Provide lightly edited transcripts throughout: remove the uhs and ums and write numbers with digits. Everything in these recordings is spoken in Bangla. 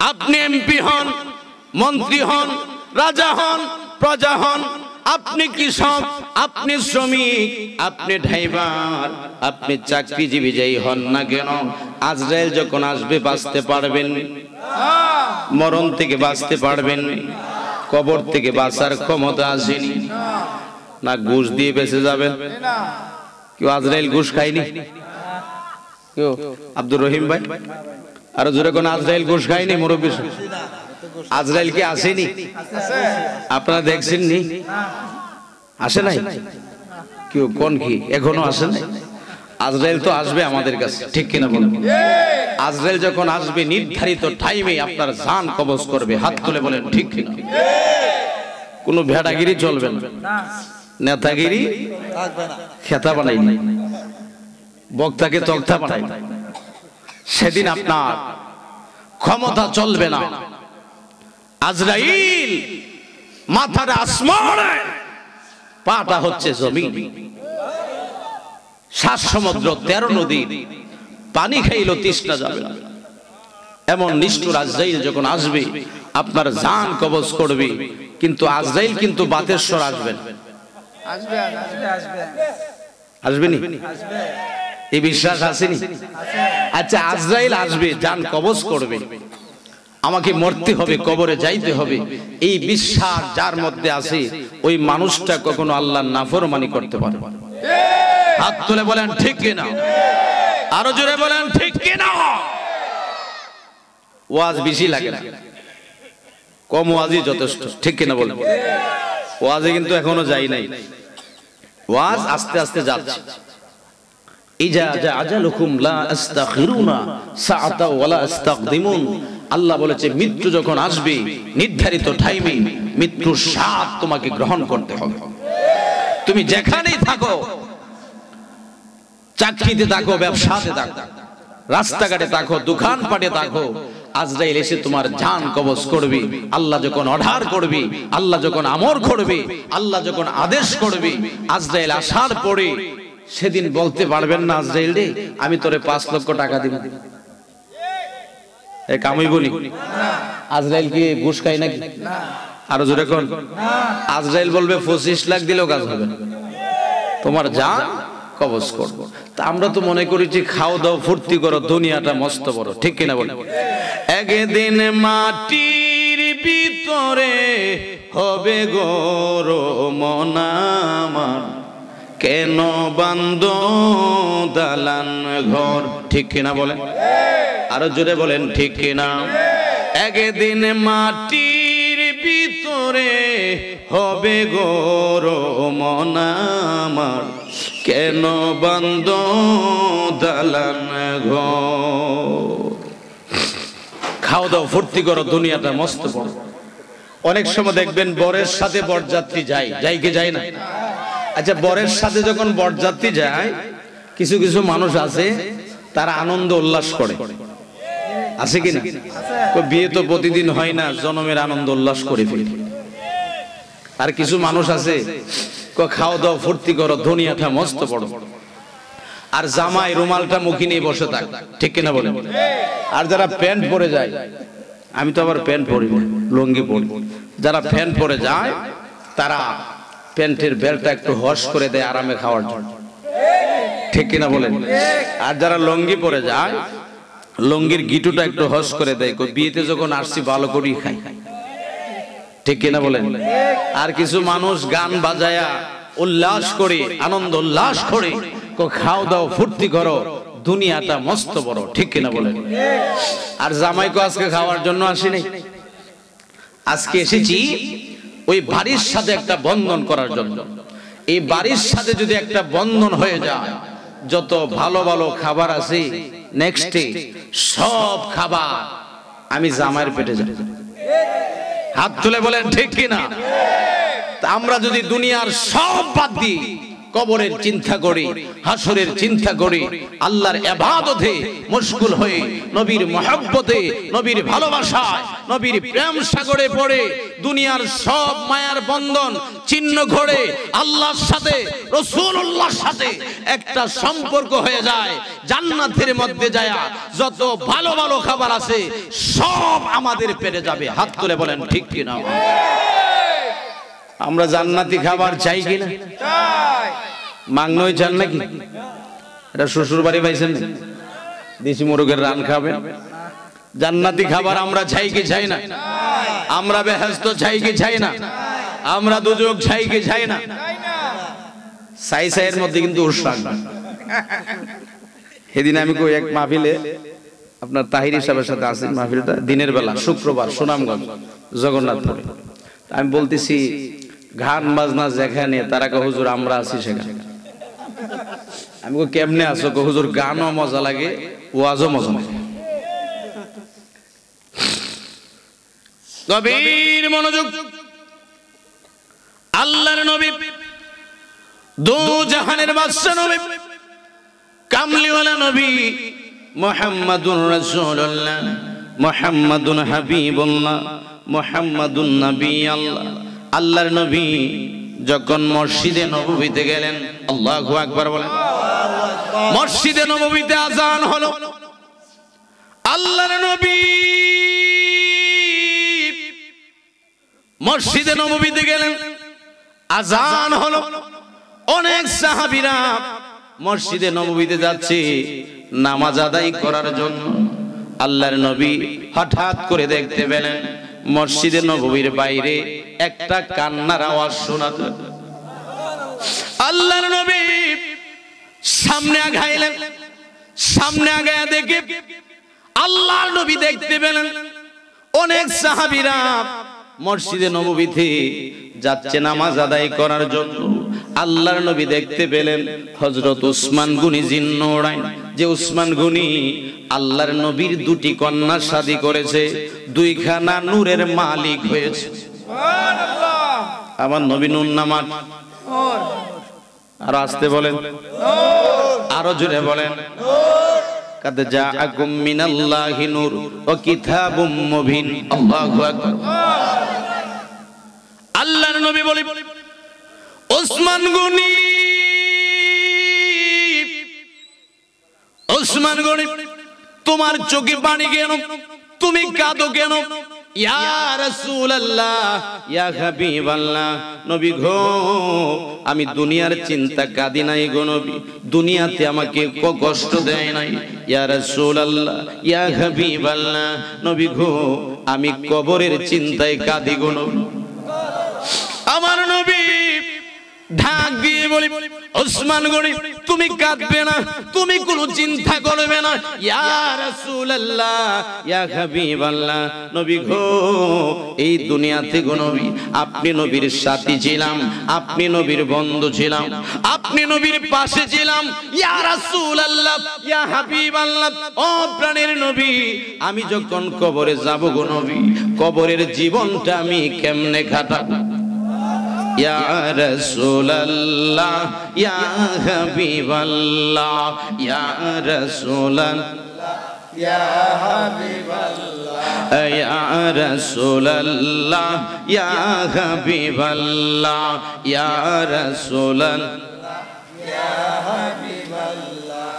আপনি এমপি হন, মন্ত্রী হন, রাজা হন, প্রজা হন, আপনি কৃষক, আপনি শ্রমিক, আপনি ড্রাইভার, আপনি চাকরিজীবী যাই হন না কেন, আজরাইল যখন আসবে বাঁচতে পারবেন? মরণ থেকে বাঁচতে পারবেন? কবর থেকে বাঁচার ক্ষমতা আসেনি না? ঘুষ দিয়ে বেঁচে যাবেন? কেউ আজরাইল ঘুষ খায়নি? কেউ? আব্দুর রহিম ভাই আরো জোরে কোন আজরাইল ঘুষ খায়নি? মুরব্বী আজরাইল কি আসেনি? আপনারা দেখছেন নি? আসে নাই? কেউ কোন কি এখনো আসে নাই? আজরাইল তো আসবে আমাদের কাছে, ঠিক কিনা বলেন? আজরাইল যখন আসবে নির্ধারিত টাইমে আপনার জান কবজ করবে। হাত তুলে বলেন ঠিক কিনা? কোনো ভেড়াগিরি চলবে না, নেতাগিরি খেতা বানাই না, বক্তাকে তক্তা বানাই না। সেদিন আপনার ক্ষমতা চলবে না। আজরাইল মাথার আসমানে, পাটা হচ্ছে জমিন। 7 সমুদ্র 13 নদী পানি খাইলো তৃষ্ণা যাবে না। এমন নিষ্ঠুর আজরাইল যখন আসবে আপনার জান কবজ করবে। কিন্তু আজরাইল কিন্তু বাতেশ্বর আসবেন, আসবেনি? এই বিশ্বাস আসেনি? আচ্ছা, আজরাইল আসবে, জান কবজ করবে, আমাকে মরতে হবে, কবরে যাইতে হবে, এই বিশ্বাস যার মধ্যে আছে ওই মানুষটা কখনো আল্লাহর নাফরমানি করতে পারে? হাত তুলে বলেন ঠিক কিনা? আরো জোরে বলেন ঠিক কিনা? ওয়াজ বেশি লাগে না, কম ওয়াজই যথেষ্ট, ঠিক কিনা বলেন? ওয়াজে কিন্তু এখনো যাই নাই, ওয়াজ আস্তে আস্তে যাচ্ছে। ইজা আজালুকুম লা আস্তাখিরুনা সাআতা ওয়ালা আস্তাকদিমুন। আল্লাহ বলেছে মৃত্যু যখন আসবে নির্ধারিত টাইমে মৃত্যুর স্বাদ তোমাকে গ্রহণ করতে হবে। তুমি যেখানেই থাকো, চাকরিতে থাকো, ব্যবসাতে থাকো, রাস্তাঘাটে থাকো, দোকানপাটে থাকো, আজরাইল এসে তোমার জান কবজ করবে। আল্লাহ যখন অর্ডার করবে, আল্লাহ যখন আমর করবে, আল্লাহ যখন আদেশ করবে, আজরাইল আসার পরে সেদিন বলতে পারবেন না আজরাইল রে আমি তোরে 5 লক্ষ টাকা দিব। এক আমি বলি আজরাইল কি ঘুষ খায় নাকি? আরো জোরে কোন? আজরাইল বলবে 25 লাখ দিলেও কাজ হবে না, তোমার জান কবজ করব। তা আমরা তো মনে করি যে খাও দাও ফুর্তি করো, দুনিয়াটা মস্ত বড়, ঠিক কিনা বলেন? একদিন মাটির ভিতরে হবে গরো মন আমার, কেন বান্দ দালান ঘর, ঠিক কিনা বলেন? আরো জোরে বলেন ঠিক কিনা? একদিন মাটির ভিতরে হবে গরো মন আমার, কেন বান্দ দালান ঘর। খাও দাও ফুর্তি করো, দুনিয়াটা মস্ত বড়। অনেক সময় দেখবেন বরের সাথে বরযাত্রী যায়, যাই কি যায় না? আচ্ছা, বরের সাথে যখন বরযাত্রী যায়, কিছু কিছু মানুষ আছে তারা আনন্দ উল্লাস করে, আছে কিনা? বিয়ে তো প্রতিদিন হয় না, জন্মের আনন্দ উল্লাস করে ফেলে। আর কিছু মানুষ আছে খাও দাও ফুর্তি করো, দুনিয়াটা মস্ত বড়। আর জামাই রুমালটা মুখে নিয়ে বসে থাক, ঠিক কিনা বলেন? আর যারা প্যান্ট পরে যায়, আমি তো আবার প্যান্ট পরি না, লুঙ্গি পরি, যারা প্যান্ট পরে যায় তারা প্যান্টের বেল্টটা একটু হস করে দেয় আরামে খাওয়ার জন্য, ঠিক কিনা বলেন? আর যারা লুঙ্গি পরে যায় লুঙ্গির গিটুটা একটু হস করে দেয়, বিয়েতে যখন আসছি ভালো করেই খাই, ঠিক কিনা বলেন? আর কিছু মানুষ গান বাজায়া উল্লাস করে, আনন্দ উল্লাস করে, খাও দাও ফুর্তি করো, দুনিয়াটা মস্ত বড়, ঠিক কিনা বলেন? আর জামাইকে আজকে খাওয়ার জন্য আসিনি, আজকে এসেছি ওই বাড়ির সাথে একটা বন্ধন করার জন্য। এই বাড়ির সাথে যদি একটা বন্ধন হয়ে যায়, যত ভালো ভালো খাবার আছে নেক্সটে সব খাবার আমি জামাইয়ের পেটে যাই। হাত তুলে বলেন ঠিক কিনা? আমরা যদি দুনিয়ার সব বাদ দিই, কবরের চিন্তা করি, হাসরের চিন্তা করি, আল্লাহর ইবাদতে মশগুল হয়ে নবীর মহব্বতে, নবীর ভালোবাসায়, নবীর প্রেম সাগরে পড়ে দুনিয়ার সব মায়ার বন্ধন ছিন্ন করে আল্লাহর সাথে, রাসূলুল্লাহর সাথে একটা সম্পর্ক হয়ে যায়। জান্নাতের মধ্যে যায় যত ভালো ভালো খাবার আছে সব আমাদের পেটে যাবে। হাত তুলে বলেন ঠিক কি না? আমরা জান্নাতি খাবার চাই কিনা? চাই। মাংনই চান নাকি? এটা শ্বশুর বাড়ি পাইছেন, দেশি মোরগের রান খাবেন। জান্নাতি খাবার আমরা চাই কি চাই না? আমরা বেহেশত চাই কি চাই না? আমরা দুজক চাই কি চাই না? সাই সাইয়ের মধ্যে কিন্তু উৎসাহ। সেদিন আমি কই এক মাহফিলে, আপনার তাহির সাহেবের সাথে আছি, মাহফিলটা দিনের বেলা, শুক্রবার, সুনামগঞ্জ জগন্নাথপুরে। আমি বলতেছি গান বাজনা যেখানে, তারা কয় হুজুর আমরা আছি সেখানে। আমি কই কেমনে আছো? কয় হুজুর গানও মজা লাগে, ওয়াজও মজা লাগে। গভীর মনোযোগ। আল্লাহর নবী, দু জাহানের বাদশা নবী, কামলিওয়ালা নবী মুহাম্মাদুর রাসূলুল্লাহ, মুহাম্মাদুন হাবিবুল্লাহ, মুহাম্মাদুন নবী আল্লাহ। আল্লাহর নবী যখন মসজিদে নববীতে গেলেন, আল্লাহু আকবার বলেন। মসজিদে নববীতে আযান হলো, আল্লাহর নবী মসজিদে নববীতে গেলেন, আযান হলো। অনেক সাহাবীরা মসজিদে নববীতে যাচ্ছে নামাজ আদায় করার জন্য। আল্লাহর নবী হঠাৎ করে দেখতে পেলেন মসজিদে নববীর বাইরে একটা কান্নার আওয়াজ শোনা যায়। আল্লাহর নবী সামনে আগাইলেন, সামনে আগায়া দেখে আল্লাহর নবী দেখতে পেলেন অনেক সাহাবীরা মসজিদে নববীতে যাচ্ছে নামাজ আদায় করার জন্য। আল্লাহর নবী দেখতে পেলেন হযরত উসমান গনি জিন্নুরাইন, যে উসমান গনি আল্লাহর নবীর দুটি কন্যা শাদী করেছে, দুইখানা নূরের মালিক হয়েছে। সুবহানাল্লাহ। আমার নবী নূর নামাজ, আর আসতে বলেন, আরো জোরে বলেন, কাদ জাআকুম মিনাল্লাহি নূর ওয়া কিতাবুম মুবিন। আল্লাহু আকবার। আল্লাহর নবী বলে, উসমান গনি, উসমান গনি, তোমার চোখে পানি কেন? তুমি কাঁদো কেন? ইয়া রাসূলুল্লাহ, ইয়া হাবিবাল্লাহ, নবী গো আমি দুনিয়ার চিন্তা কাঁদি নাই গো নবী, দুনিয়াতে আমাকে কষ্ট দেয় নাই। ইয়া রাসূলুল্লাহ, ইয়া হাবিবাল্লাহ, নবী গো আমি কবরের চিন্তায় কাঁদি গো নবী। আমার নবী ঢাক দিয়ে বলি, উসমান গনি তুমি কাঁদবে না, তুমি কোনো চিন্তা করবে না। ইয়া রাসূলুল্লাহ, ইয়া হাবিবাল্লাহ, নবী গো এই দুনিয়াতে গো নবী আপনি নবীর সাথী ছিলাম, আপনি নবীর বন্ধু ছিলাম, আপনি নবীর পাশে ছিলাম। ইয়া রাসূলুল্লাহ, ইয়া হাবিবাল্লাহ, ও প্রাণের নবী আমি যখন কবরে যাব গো নবী, কবরের জীবনটা আমি কেমনে কাটাবো? ইয়া রাসূলুল্লাহ, ইয়া হাবিবাল্লাহ, ইয়া রাসূলুল্লাহ, ইয়া হাবিবাল্লাহ, ইয়া রাসূলুল্লাহ, ইয়া হাবিবাল্লাহ, ইয়া রাসূলুল্লাহ, ইয়া হাবিবাল্লাহ,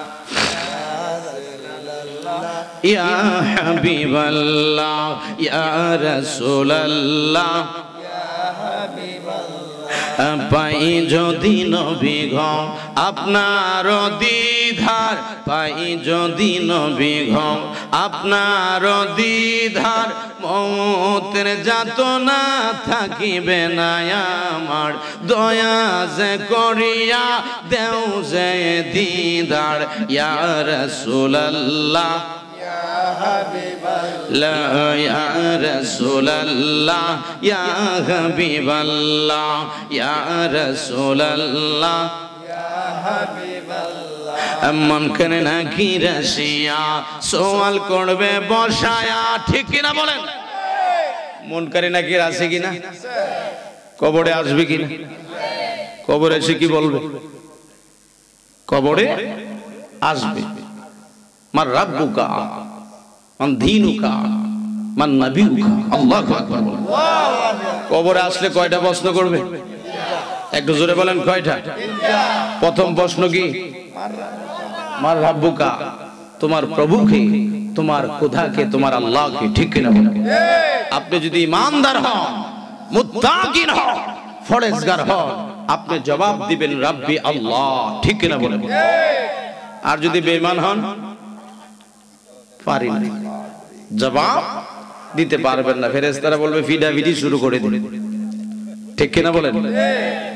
ইয়া হাবিবাল্লাহ, ইয়া রাসূলুল্লাহ। পাই যদি নবী গো আপনার দিদার, পাই যদি নবী গো আপনার দিদার, মৌতের যাতনা থাকিবে না আমার, দয়া যে করিয়া দেও যে দিদার। ইয়া রাসূলুল্লাহ, ইয়া হাবিবাল্লাহ, ইয়া রাসূলুল্লাহ, ইয়া হাবিবাল্লাহ, ইয়া রাসূলুল্লাহ, ইয়া হাবিবাল্লাহ। মন করে নাকি রাশিয়া সওয়াল করবে বসায়া, ঠিক কিনা বলেন? মন করে নাকি আছে কিনা? কবরে আসবে কিনা? কবরে এসে কি বলবে? কবরে আসবে। মান রাব্বুকা, মান দীনুকা, মান নবিয়ুকা। আল্লাহু আকবার। কবরে আসলে কয়টা প্রশ্ন করবে? একটু জোরে বলেন, কয়টা? প্রথম প্রশ্ন কি? মান রাব্বুকা, তোমার প্রভুকে, তোমার খোদাকে, তোমার আল্লাহকে। ঠিক কিনা বলেন? আপনি যদি ঈমানদার হন, মুত্তাকিন হন, ফরেজগার হন, আপনি জবাব দিবেন রাব্বি আল্লাহ। ঠিক কিনা বলেন? আর যদি বেঈমান হন, পারি না, জবাব দিতে পারবেন না। ফেরেশতারা বলবে ফিডাফিডি শুরু করে দিন। ঠিক কিনা বলেন?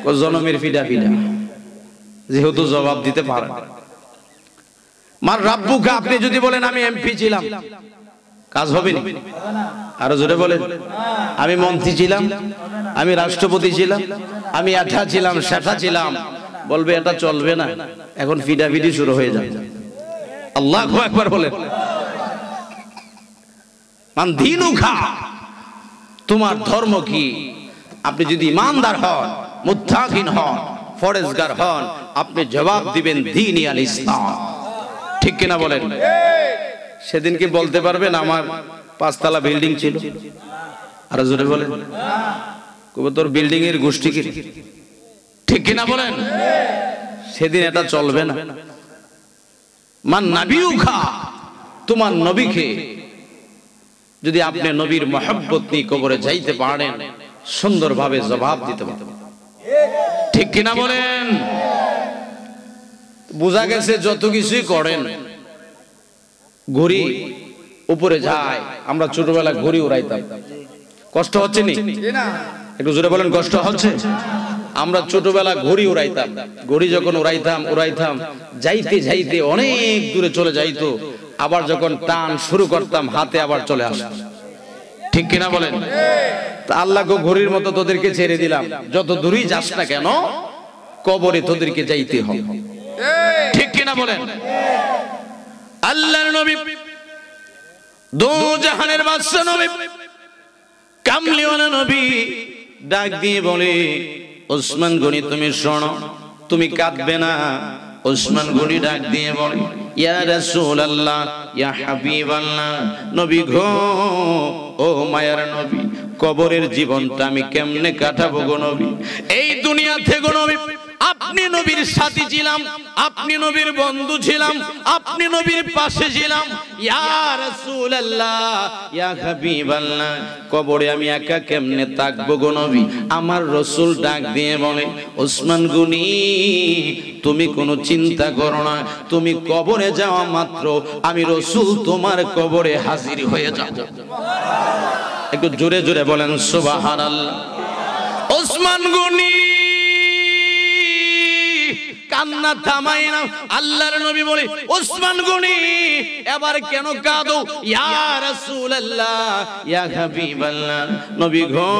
ও জনমের ফিডাফিডা, যেহেতু জবাব দিতে পারেন। মার রাব্বুকা, আপনি যদি বলেন আমি এমপি ছিলাম, কাজ হবে না। আরো জোরে বলেন, আমি মন্ত্রী ছিলাম, আমি রাষ্ট্রপতি ছিলাম, আমি এটা ছিলাম সেটা ছিলাম, বলবে এটা চলবে না। এখন ফিডাফিডি শুরু হয়ে যাবে। আল্লাহু আকবার বলেন। মান দীনুকা, তোমার ধর্ম কি? আপনি যদি ঈমানদার হন, মুত্তাকিন হন, ফরেজগার হন, আপনি জবাব দিবেন দীনি আল ইসলাম। ঠিক কিনা বলেন? সেদিন কি বলতে পারবেন আমার 5 তলা বিল্ডিং ছিল? আর জোরে বলেন, কবে তোর বিল্ডিং এর গোষ্ঠী কি? ঠিক কিনা বলেন? সেদিন এটা চলবে না। মান নবিয়ুকা, তোমার নবীকে, যদি আপনি নবীর মহব্বত নিয়ে কবরে যাইতে পারেন, সুন্দরভাবে জবাব দিতে পারবেন। ঠিক কিনা বলেন? বোঝা গেছে যত কিছুই করেন, ঘুড়ি উপরে যায়। আমরা ছোটবেলায় ঘুড়ি উড়াইতাম, কষ্ট হচ্ছে নি? একটু জোরে বলেন, কষ্ট হচ্ছে? আমরা ছোটবেলা ঘুড়ি উড়াইতাম। ঘুড়ি যখন উড়াইতাম যাইতে যাইতে অনেক দূরে চলে যাইতো। আবার যখন টান শুরু করতাম, হাতে আবার চলে আসতো। ঠিক কিনা বলেন? তা আল্লাহকে ঘুড়ির মতো তোদেরকে ছেড়ে দিলাম, যত দূরেই যাস না কেন, কবরে তোদেরকে যাইতে হবে। ঠিক কিনা বলেন? আল্লাহর নবী, দো জাহানের বাদশা নবী, কামলিওয়ালা নবী ডাক দিয়ে বলে, ওসমান গনি তুমি শোনো, তুমি কাঁদবে না। ওসমান গনি ডাক দিয়ে বলে, ইয়া রাসূলুল্লাহ, ইয়া হাবিবাল্লাহ, নবী গো, ও মায়ার নবী, কবরের জীবনটা আমি কেমনে কাটাবো গো নবী? এই দুনিয়াতে গো নবী আপনি নবীর সাথী ছিলাম, আপনি নবীর বন্ধু ছিলাম, আপনি নবীর পাশে ছিলাম। ইয়া রাসূলুল্লাহ, ইয়া হাবিবাল্লাহ, কবরে আমি একা কেমনে থাকবো গো নবী? আমার রাসূল ডাক দিয়ে বলে, ওসমান গনি, তুমি কোনো চিন্তা করো না, তুমি কবরে যাওয়া মাত্র আমি রাসূল তোমার কবরে হাজির হয়ে যাব। একটু জোরে জোরে বলেন সুবহানাল্লাহ। ওসমান গনি কান্না থামাই না। আল্লাহর নবী বলে, ওসমান গনি এবার কেন কাঁদো? ইয়া রাসূলুল্লাহ, ইয়া হাবিবাল্লাহ, নবী গো,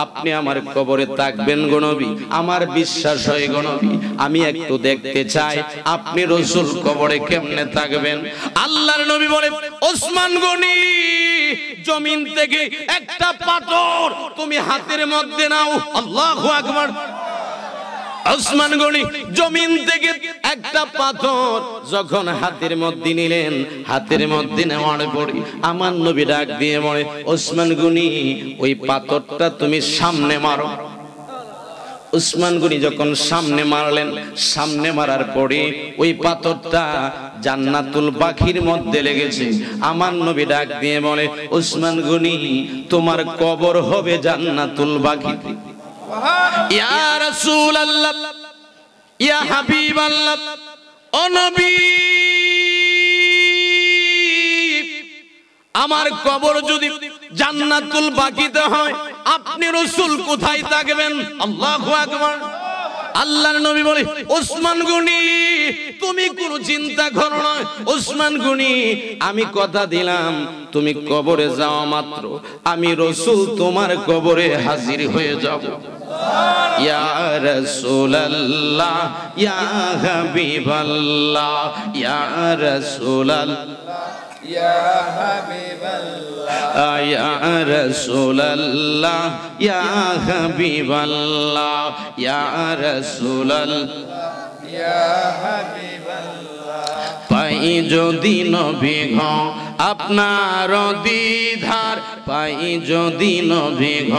আপনি আমার কবরে থাকবেন গো নবী, আমার বিশ্বাস হয় গো নবী, আমি একটু দেখতে চাই আপনি রাসূল কবরে কেমনে থাকবেন। আল্লাহর নবী বলে, ওসমান গনি, জমিন থেকে একটা পাথর তুমি হাতের মধ্যে নাও। আল্লাহু আকবার। ওসমান গনি জমিন থেকে একটা পাথর যখন হাতের মধ্যে নিলেন, হাতের মধ্যে নেওয়ার পরে আমার নবী ডাক দিয়ে বলে, ওসমান গনি, ওই পাথরটা তুমি সামনে মারো। ওসমান গনি যখন সামনে মারলেন, সামনে মারার পরে ওই পাথরটা জান্নাতুল বাকির মধ্যে লেগেছে। আমার নবী ডাক দিয়ে বলে, ওসমান গনি, তোমার কবর হবে জান্নাতুল বাকিতে। ইয়া রাসূলুল্লাহ, ইয়া হাবিবাল্লাহ, ও নবী, আমার কবর যদি জান্নাতুল বাকিতে হয়, আপনি রাসূল কোথায় থাকবেন? আল্লাহু আকবার। আল্লাহর নবী বলে, ওসমান গনি, তুমি কোনো চিন্তা করো না। ওসমান গনি, আমি কথা দিলাম, তুমি কবরে যাওয়া মাত্র আমি রাসূল তোমার কবরে হাজির হয়ে যাব। ইয়া রাসূলুল্লাহ, ইয়া হাবিবাল্লাহ, ইয়া রাসূলুল্লাহ, ইয়া হাবিবাল্লাহ, ইয়া রাসূলুল্লাহ, ইয়া হাবিবাল্লাহ, ইয়া রাসূলুল্লাহ, পাই যদি নবী ঘ আপনার দিধার, পাই যদি নবী ঘ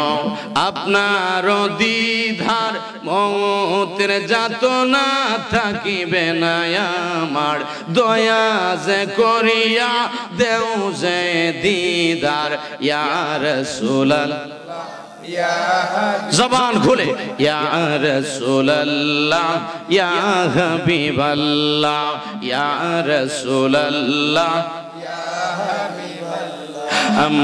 আপনার দিধার, মৌতের যাতনা থাকিবে না আমার, দয়া যে করিয়া দেও যে দিদার, ইয়া রাসূলুল্লাহ জবান খুলে ইয়া রাসূলুল্লাহ ইয়া হাবিবাল্লাহ ইয়া রাসূলুল্লাহ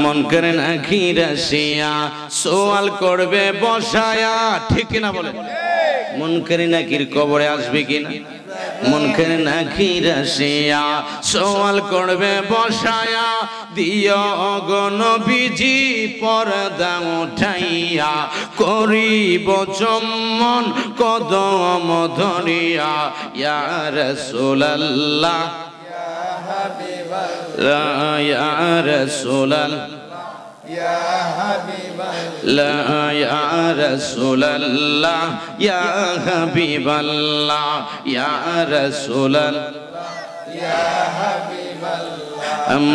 মন করে নাকির আসিয়া সওয়াল করবে বসায়া, ঠিক কিনা বলে? মন করে নাকির কবরে আসবে কিনা? মন করে নাকির আসিয়া সওয়াল করবে বসায়া, দিও গো নবীজি পর্দা উঠাইয়া, করিব চুম্বন কদম ধরিয়া, ইয়া রাসূলুল্লাহ ইয়া রাসূলুল্লাহ ইয়া হাবিবাল্লাহ ইয়া রাসূলুল্লাহ ইয়া হাবিবাল্লাহ ইয়া রাসূলুল্লাহ ইয়া হাবিবাল্লাহ।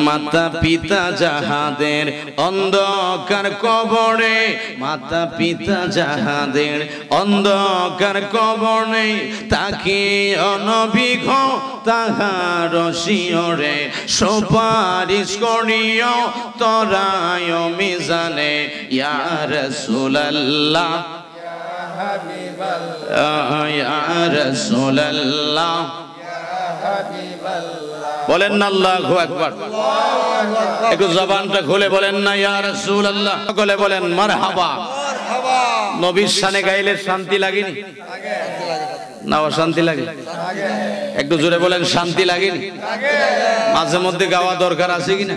মাতা পিতা যাহাদের অন্ধকার কবরে, মাতা পিতা যাহাদের অন্ধকার কবরে, তাকে অনবিঘ তাহার শিয়রে, সুপারিশ করিও তরায় মিজানে, ইয়া রাসূলুল্লাহ ইয়া হাবিবাল্লাহ ইয়া রাসূলুল্লাহ ইয়া হাবিবাল্লাহ। বলেন না আল্লাহু আকবার, একটু জবানটা খুলে বলেন না ইয়া রাসূলুল্লাহ, বলে বলেন মারহাবা। নবীর শানে গাইলে শান্তি লাগেনি? না অশান্তি লাগে? একটু জোরে বলেন শান্তি লাগেনি? মাঝে মধ্যে গাওয়া দরকার আছে কিনা?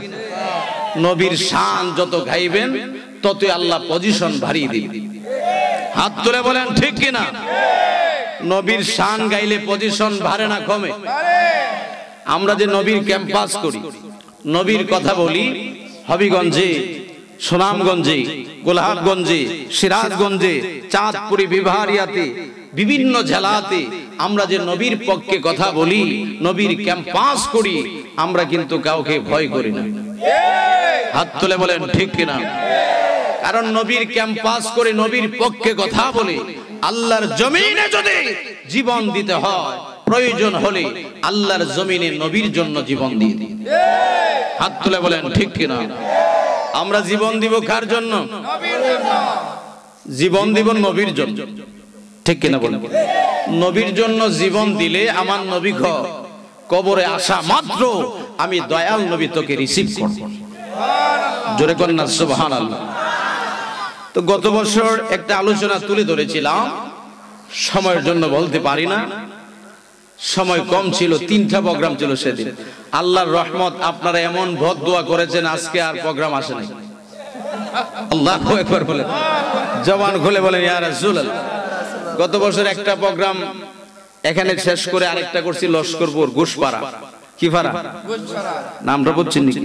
নবীর শান যত গাইবেন ততই আল্লাহ পজিশন বাড়িয়ে দিবেন। হাত তুলে বলেন ঠিক কিনা? নবীর শান গাইলে পজিশন বাড়ে না কমে? আমরা যে নবীর ক্যাম্পাস করি, নবীর কথা বলি, হবিগঞ্জে, সুনামগঞ্জে, গোলাপগঞ্জে, সিরাজগঞ্জে, চাঁদপুরে, বিভারিয়াতে, বিভিন্ন জেলাতে আমরা যে নবীর পক্ষে কথা বলি, নবীর ক্যাম্পাস করি, আমরা কিন্তু কাউকে ভয় করি না। হাত তুলে বলেন ঠিক কিনা? কারণ নবীর ক্যাম্পাস করে নবীর পক্ষে কথা বলে, আল্লাহর জমিনে যদি জীবন দিতে হয়, প্রয়োজন হলে আল্লাহর জমিনে নবীর জন্য জীবন দিয়ে দিই। হাত তুলে বলেন ঠিক কিনা? আমরা জীবন দিব কার জন্য? জীবন দিব নবীর জন্য, ঠিক কিনা বলেন? নবীর জন্য জীবন দিলে আমার নবী কবরে আসা মাত্র আমি দয়াল নবী তোকে রিসিভ করব। জোরে করেন না সুবহানাল্লাহ। তো গত বছর একটা আলোচনা তুলে ধরেছিলাম, সময়ের জন্য বলতে পারি না, সময় কম ছিল, 3টা প্রোগ্রাম ছিল সেদিন। আল্লাহর রহমত, আপনারা এমন ভোট দোয়া করেছেন, আজকে আর প্রোগ্রাম আসে নাই। আল্লাহু আকবার বলেন, জবান খুলে বলেন ইয়া রাসূলুল্লাহ। গত বছর একটা প্রোগ্রাম এখানে শেষ করে আরেকটা করছি লস্করপুর, ঘোষপাড়া। কি পাড়া? নামটা বুঝছেন নাকি?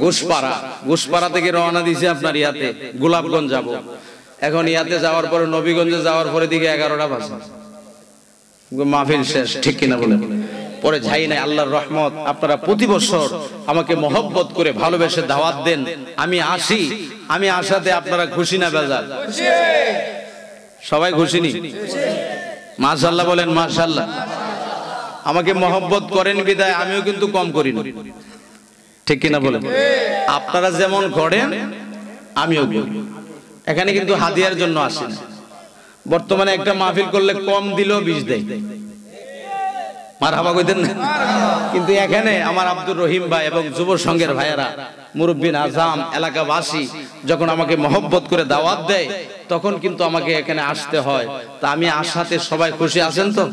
ঘোষপাড়া। ঘোষপাড়া থেকে রওনা দিয়েছি আপনার ইয়াতে গোলাপগঞ্জ যাব। এখন ইয়াতে যাওয়ার পরে নবীগঞ্জে যাওয়ার পরে দিকে 11টা বাজে, মাহফিল শেষ, ঠিক কিনা বলেন? পরে যাই নাই। আল্লাহর রহমত, আপনারা প্রতি বছর আমাকে মহব্বত করে ভালোবেসে দাওয়াত দেন, আমি আসি। আমি আসাতে আপনারা খুশি না বেজার? সবাই খুশি নি? মাশাআল্লাহ বলেন মাশাআল্লাহ। আমাকে মহব্বত করেন বিদায় আমিও কিন্তু কম করি না, ঠিক কিনা বলেন? আপনারা যেমন করেন আমিও করি। এখানে কিন্তু হাদিয়ার জন্য আসি না। বর্তমানে একটা মাহফিল করলে কম দিলেও 20 দেয়, মারহাবা কইতেন না? কিন্তু এখানে আমার আব্দুর রহিম ভাই এবং যুব সংঘের ভাইয়েরা, মুরব্বিন আজম, এলাকাবাসী যখন আমাকে মহব্বত করে দাওয়াত দেয়, তখন কিন্তু আমাকে এখানে আসতে হয়। তা আমি আসাতে সবাই খুশি আছেন তো?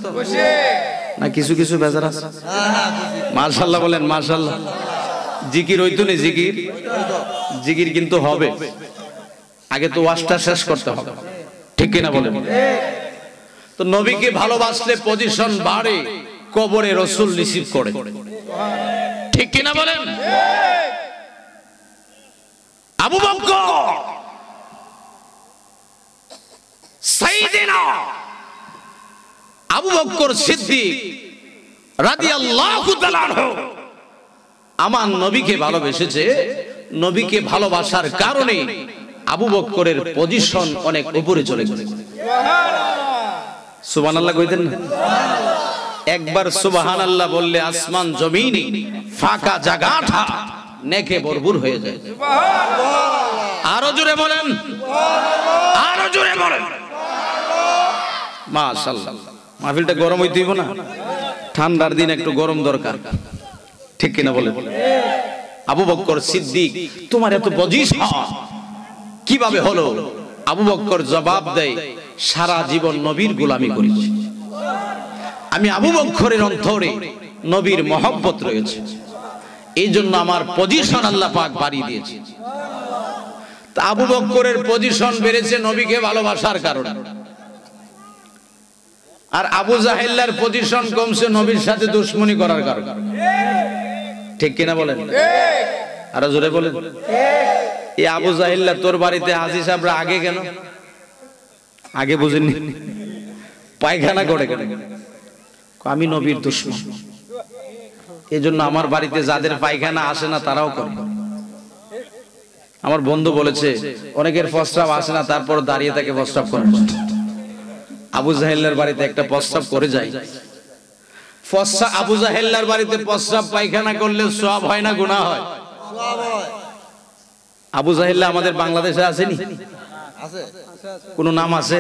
না কিছু কিছু বেজার আছে? মাশাআল্লাহ বলেন মাশাআল্লাহ। জিকির হইতো না? জিকির জিকির কিন্তু হবে, আগে তো ওয়াজটা শেষ করতে হবে, ঠিক কিনা বলেন? তো নবীকে ভালোবাসলে পজিশন বাড়ে, কবরে রাসূল রিসিভ করে, ঠিক কিনা বলেন? আবু বকর, সাইয়েদিনা আবু বকর সিদ্দিক রাদিয়াল্লাহু তাআলা আনহু আমার নবীকে ভালোবেসেছে। নবীকে ভালোবাসার কারণে আবু বকরের পজিশন অনেক উপরে চলে গেছে। সুবহানাল্লাহ কইতেন না? একবার সুবহানাল্লাহ বললে আসমান জমিন ফাঁকা জায়গাটা নেকে ভরপুর হয়ে যায়। আরো জোরে বলেন, আরো জোরে বলেন মাশাআল্লাহ। মাহফিলটা গরম হইতে হইব না? ঠান্ডার দিন একটু গরম দরকার, ঠিক কিনা বলেন? আবু বকর সিদ্দিক তোমার এত পজিশন কিভাবে হলো? আবু বকর জবাব দেয়, সারা জীবন নবীর গোলামি করেছি আমি। আবু বকরের অন্তরে নবীর মহব্বত রয়েছে, এই জন্য আমার পজিশন আল্লাহ পাক বাড়িয়ে দিয়েছে। তা আবু বকরের পজিশন বেড়েছে নবীকে ভালোবাসার কারণে, আর আবু জাহেল্লার পজিশন কমছে নবীর সাথে দুশমনি করার কারণে, ঠিক কিনা বলেন? আরো জোরে বলেন। এই আবু জাহেল্লা তোর বাড়িতে হাজী সাহেবরা আগে কেন? আগে বুঝেননি? পায়খানা করে কেন? আমি নবীর দুশমন, এই জন্য আমার বাড়িতে যাদের পায়খানা আসে না তারাও করে। আমার বন্ধু বলেছে অনেকের প্রস্রাব আসে না, তারপর দাঁড়িয়ে তাকে প্রস্রাব করে। আবু জাহেল্লার বাড়িতে একটা প্রস্রাব করে যায়। আবু জাহেল্লার বাড়িতে প্রস্রাব পায়খানা করলে সওয়াব হয় না গুনাহ হয়? আবু জাহেল্লা আমাদের বাংলাদেশে আসেনি? কোন নাম আছে?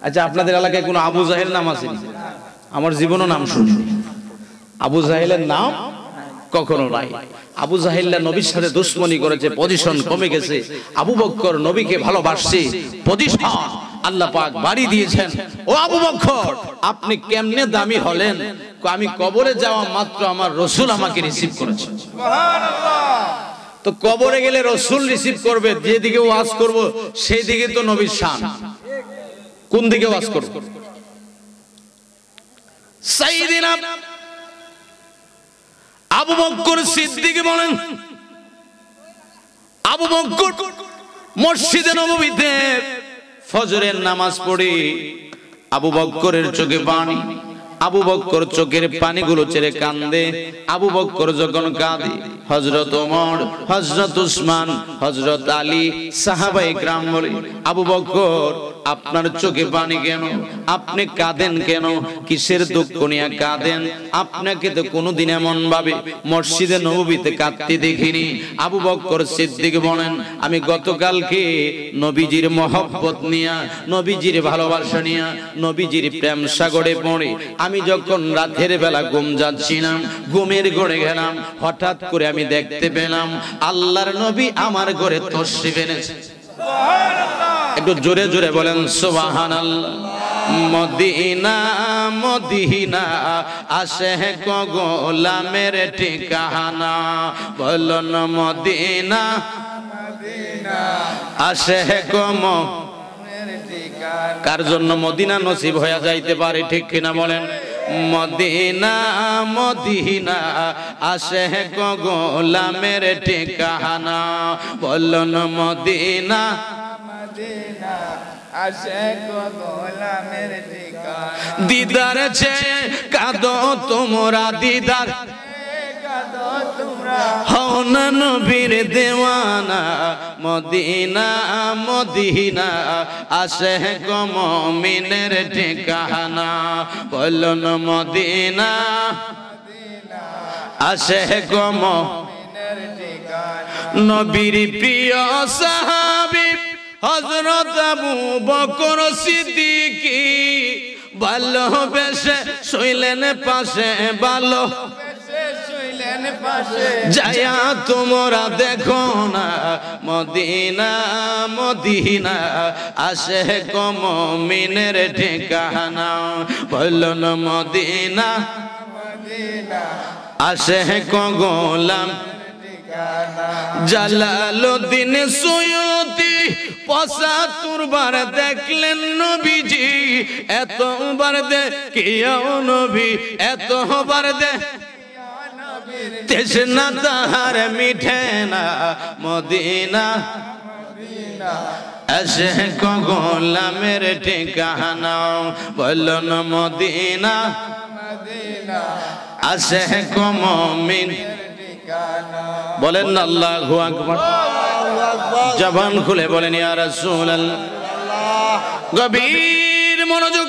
আচ্ছা, আপনাদের এলাকায় কোন আবু জাহেল নাম আসেনি? আমার জীবনও নাম শুনি। আবু জাহেলের নাম কখনো নাই। আবু জাহেল্লা নবীর সাথে দুশমনি করেছে, পজিশন কমে গেছে। আবু বকর নবীকে ভালোবাসছে, পজিশন আল্লাহ পাক বাড়ি দিয়েছেন। ও আবু বকর, আপনি কেমনে দামি হলেন? আমি কবরে যাওয়া মাত্র আমার রাসূল আমাকে রিসিভ করেছে। সুবহানাল্লাহ। তো কবরে গেলে রাসূল রিসিভ করবে, যেদিকে ওয়াজ করব সেই দিকে তো নবীর শান। কোন দিকে ওয়াজ করব? সাইয়্যিদিনা আবু বকর সিদ্দিক বলেন, আবু বকর মসজিদে নববীতে ফজরের নামাজ পড়ে আবু বকরের চোখে পানি। আবু বকর চোখের পানিগুলো ছেড়ে কান্দে। আবু বকর যখন কাঁদে, হযরত ওমর, হযরত উসমান, হযরত আলী সাহাবায়ে কেরাম বলে, আবু বকর আপনার চোখে পানি কেন? আপনি কাঁদেন কেন? কিসের দুঃখ নিয়ে কাঁদেন? আপনাকে তো কোনোদিন এমন ভাবে মসজিদে নববীতে কাঁদতে দেখিনি। আবু বকর সিদ্দিক বলেন, আমি গতকালকে নবীজির মহব্বত নিয়া, নবীজির ভালোবাসা নিয়া, নবীজির প্রেম সাগরে পড়ে আমি যখন রাতের বেলা ঘুম যাচ্ছিলাম, ঘুমের ঘরে গেলাম, হঠাৎ করে আমি দেখতে পেলাম আল্লাহর নবী আমার ঘরে তশরিফ এনেছে। সুবহানাল্লাহ। একটু জোরে জোরে বলেন সুবহানাল্লাহ। মদিনা মদিনা আশেক গোলামের ঠিকানা, বলুন মদিনা মদিনা আশেক গোলামের ঠিকানা। কার জন্য মদিনা নসিব হয়ে যাইতে পারে, ঠিক কিনা বলেন? মদিনা মদিনা আশেক গোলামের ঠিকানা, বলুন মদিনা মদিনা আশেক গোলামের ঠিকানা। দিদার চেয়ে কাঁদো তোমরা, দিদার কাঁদো তোমরা, হও না নবীর দেওয়ানা। মদিনা মদিনা আশেক মুমিনের ঠিকানা, বলুন মদিনা মদিনা আশেক মুমিনের ঠিকানা। নবীর প্রিয় সাহাবী হযরত আবু বকর সিদ্দিক ভালোবেসে শুইলেন পাশে, ভালোবেসে শুইলেন পাশে। যায়া তোমরা দেখো না মদিনা মদিনা আশেক মুমিনের ঠিকানা, বলুন মদিনা মদিনা আশেক গোলাম। জালালউদ্দিন সুয়ুতি ৭৫ বার দেখলেন নবীজি, এতবার দেখিয়াও নবী, এতবার দেখিয়াও নবীর তৃষ্ণা তাহার মিঠে না। মদিনা মদিনা আশিক গোলামের ঠিকানা বলো না মদিনা আশিক মুমিন বলেন না আল্লাহু আকবার জবান খুলে বলেন ইয়া রাসূলুল্লাহ গভীর মনোযোগ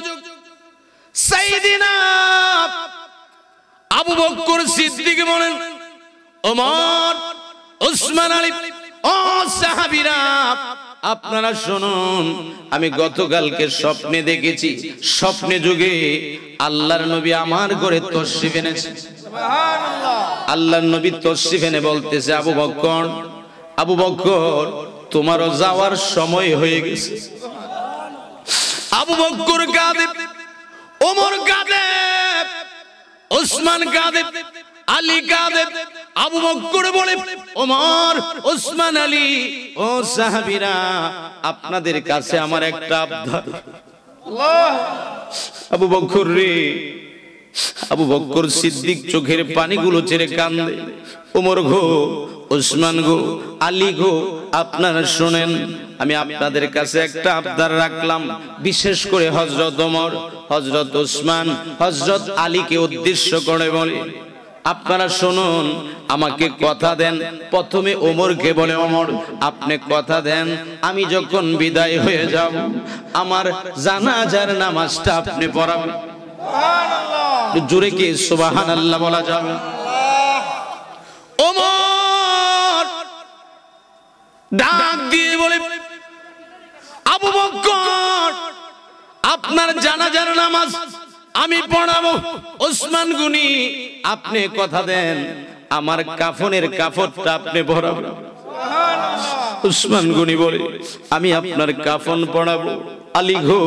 সাইয়্যিদিনা আবু বকর সিদ্দিক বলেন ওমর ওসমান আলী ও সাহাবীরা আপনারা শুনুন আমি গতকালকে স্বপ্নে দেখেছি স্বপ্নে যুগে আল্লাহর নবী আমার ঘরে তশরিফ এনেছে সুবহানাল্লাহ আল্লাহর নবী তশরিফ এনে বলতেছে আবু বকর তোমারও যাওয়ার সময় হয়ে গেছে আবু বকর কাঁদে ওমর কাঁদে ওসমান কাঁদে আলী কাঁদে আবু বকর বলে ওমর ওসমান আলী ও সাহাবীরা আপনাদের কাছে আমার একটা আবদার আল্লাহ আবু বকর রে আবু বকর সিদ্দিক চোখের পানিগুলো ছেড়ে কাঁদে ওমর গো ওসমান গো আলী গো আপনারা শুনেন আমি আপনাদের কাছে একটা আবদার রাখলাম বিশেষ করে হযরত ওমর হযরত ওসমান হযরত আলীকে উদ্দেশ্য করে বলে আপনারা শুনুন আমাকে কথা দেন প্রথমে ওমরকে বলে ওমর আপনি কথা দেন আমি যখন বিদায় হয়ে যাব আমার জানাজার নামাজটা আপনি পড়াবেন সুবহানাল্লাহ জোরে কি সুবহানাল্লাহ বলা যাবে ওমর ডাক দিয়ে বলে আবু বকর আপনার জানাজার নামাজ আমি পড়াবো ওসমান গনি আপনি কথা দেন আমার কাফনের কাফনটা আপনি পরাবেন সুবহানাল্লাহ ওসমান গনি বলে আমি আপনার কাফন পরাবো আলী গো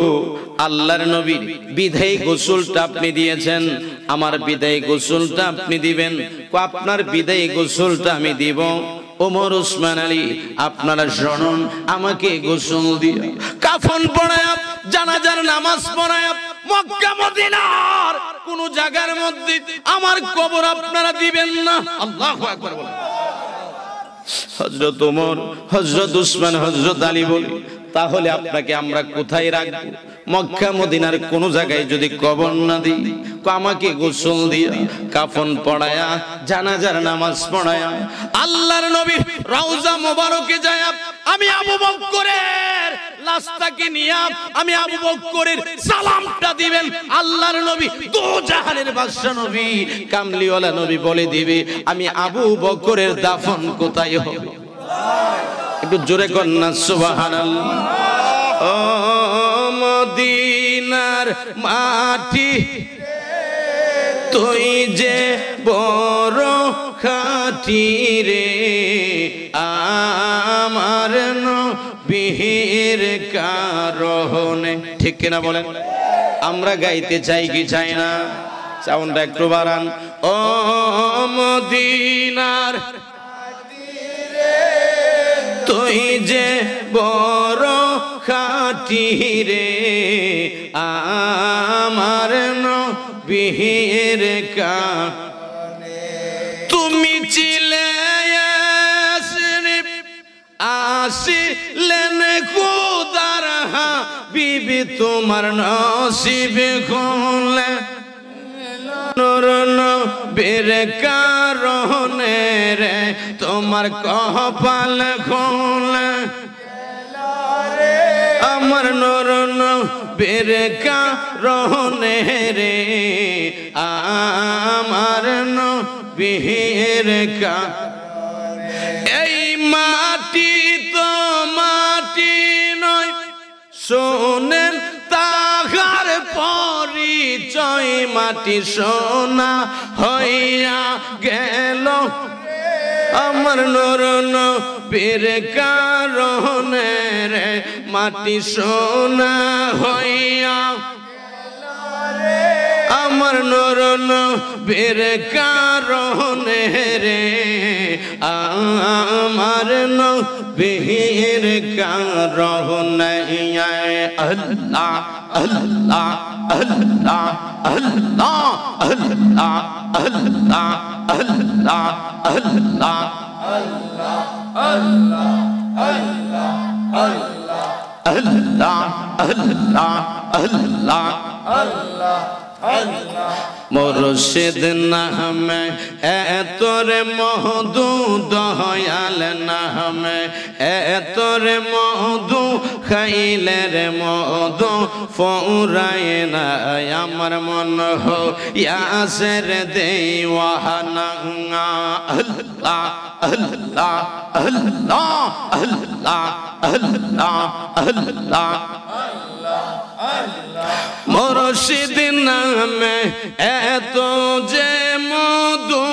আল্লাহর নবীর বিদায় গোসলটা আপনি দিয়েছেন আমার বিদায় গোসলটা আপনি দিবেন আপনার বিদায় গোসলটা আমি দিব ওমর ওসমান আলী আপনারা শুনুন আমাকে গোসল দিয়ে কাফন পরায়া জানাজার নামাজ পড়ায়া মক্কা মদিনার কোন জায়গার মধ্যে আমার কবর আপনারা দিবেন না আল্লাহু আকবার বলেন হযরত ওমর হযরত ওসমান হযরত আলী বলে তাহলে আপনাকে আমরা কোথায় রাখব মক্কা মদিনার কোন জায়গায় যদি কবর না দিই আমাকে গোসল দিয়া কাফন পড়ায়া জানাজার নামাজ পড়ায়া আল্লাহর নবী রওজা মোবারকে যায় আমি আবু বকরের লাশটাকে নিয়ে আমি আবু বকরের সালামটা দিবেন আল্লাহর নবী দু জাহানের বাদশা নবী কামলিওয়ালা নবী বলে দিবে আমি আবু বকরের দাফন কোথায় হবে একটু জোরে কর না সুবহানাল্লাহ ও মদিনার মাটি তুই যে বড় খাঁটি রে আমার নবীর কারণে ঠিক কিনা বলেন আমরা গাইতে চাই কি চাই না সাউন্ডটা একটু বাড়ান ও মদিনার তুই যে বড় খাঁটি রে আমার নবীর কারণে তুমি ছিলে আসিলেন খোদার হাবিবি তোমার নসিব খুলে নূর নবীর কারণে রে তোমার কপাল খুলে আমার নূর নবীর কারণে রে আমার নবীর কারণে এই মাটি তো মাটি নয় শোনেন তাহার পরিচয় মাটি সোনা হইয়া গেল আমার নূর নবীর কারণে রে মাটি সোনা হইয়া আমার নূর নবীর কারণে রে আমার নবীর কারণে আল্লাহ আল্লাহ আল্লাহ আল্লাহ আল্লাহ আল্লাহ আল্লাহ আল্লাহ আল্লাহ আল্লাহ আল্লাহ আল্লাহ আল্লাহ আল্লাহ আল্লাহ আল্লাহ আল্লাহ মুর্শিদ নামে এতরে মধু দয়াল নামে এতরে মধু খাইলে রে মধু ফুরায় না আমার মন হো ইয়াসের দেওয়ানা আল্লাহ আল্লাহ আল্লাহ আল্লাহ আল্লাহ আল্লাহ মুর্শিদ নামে এত যে মধু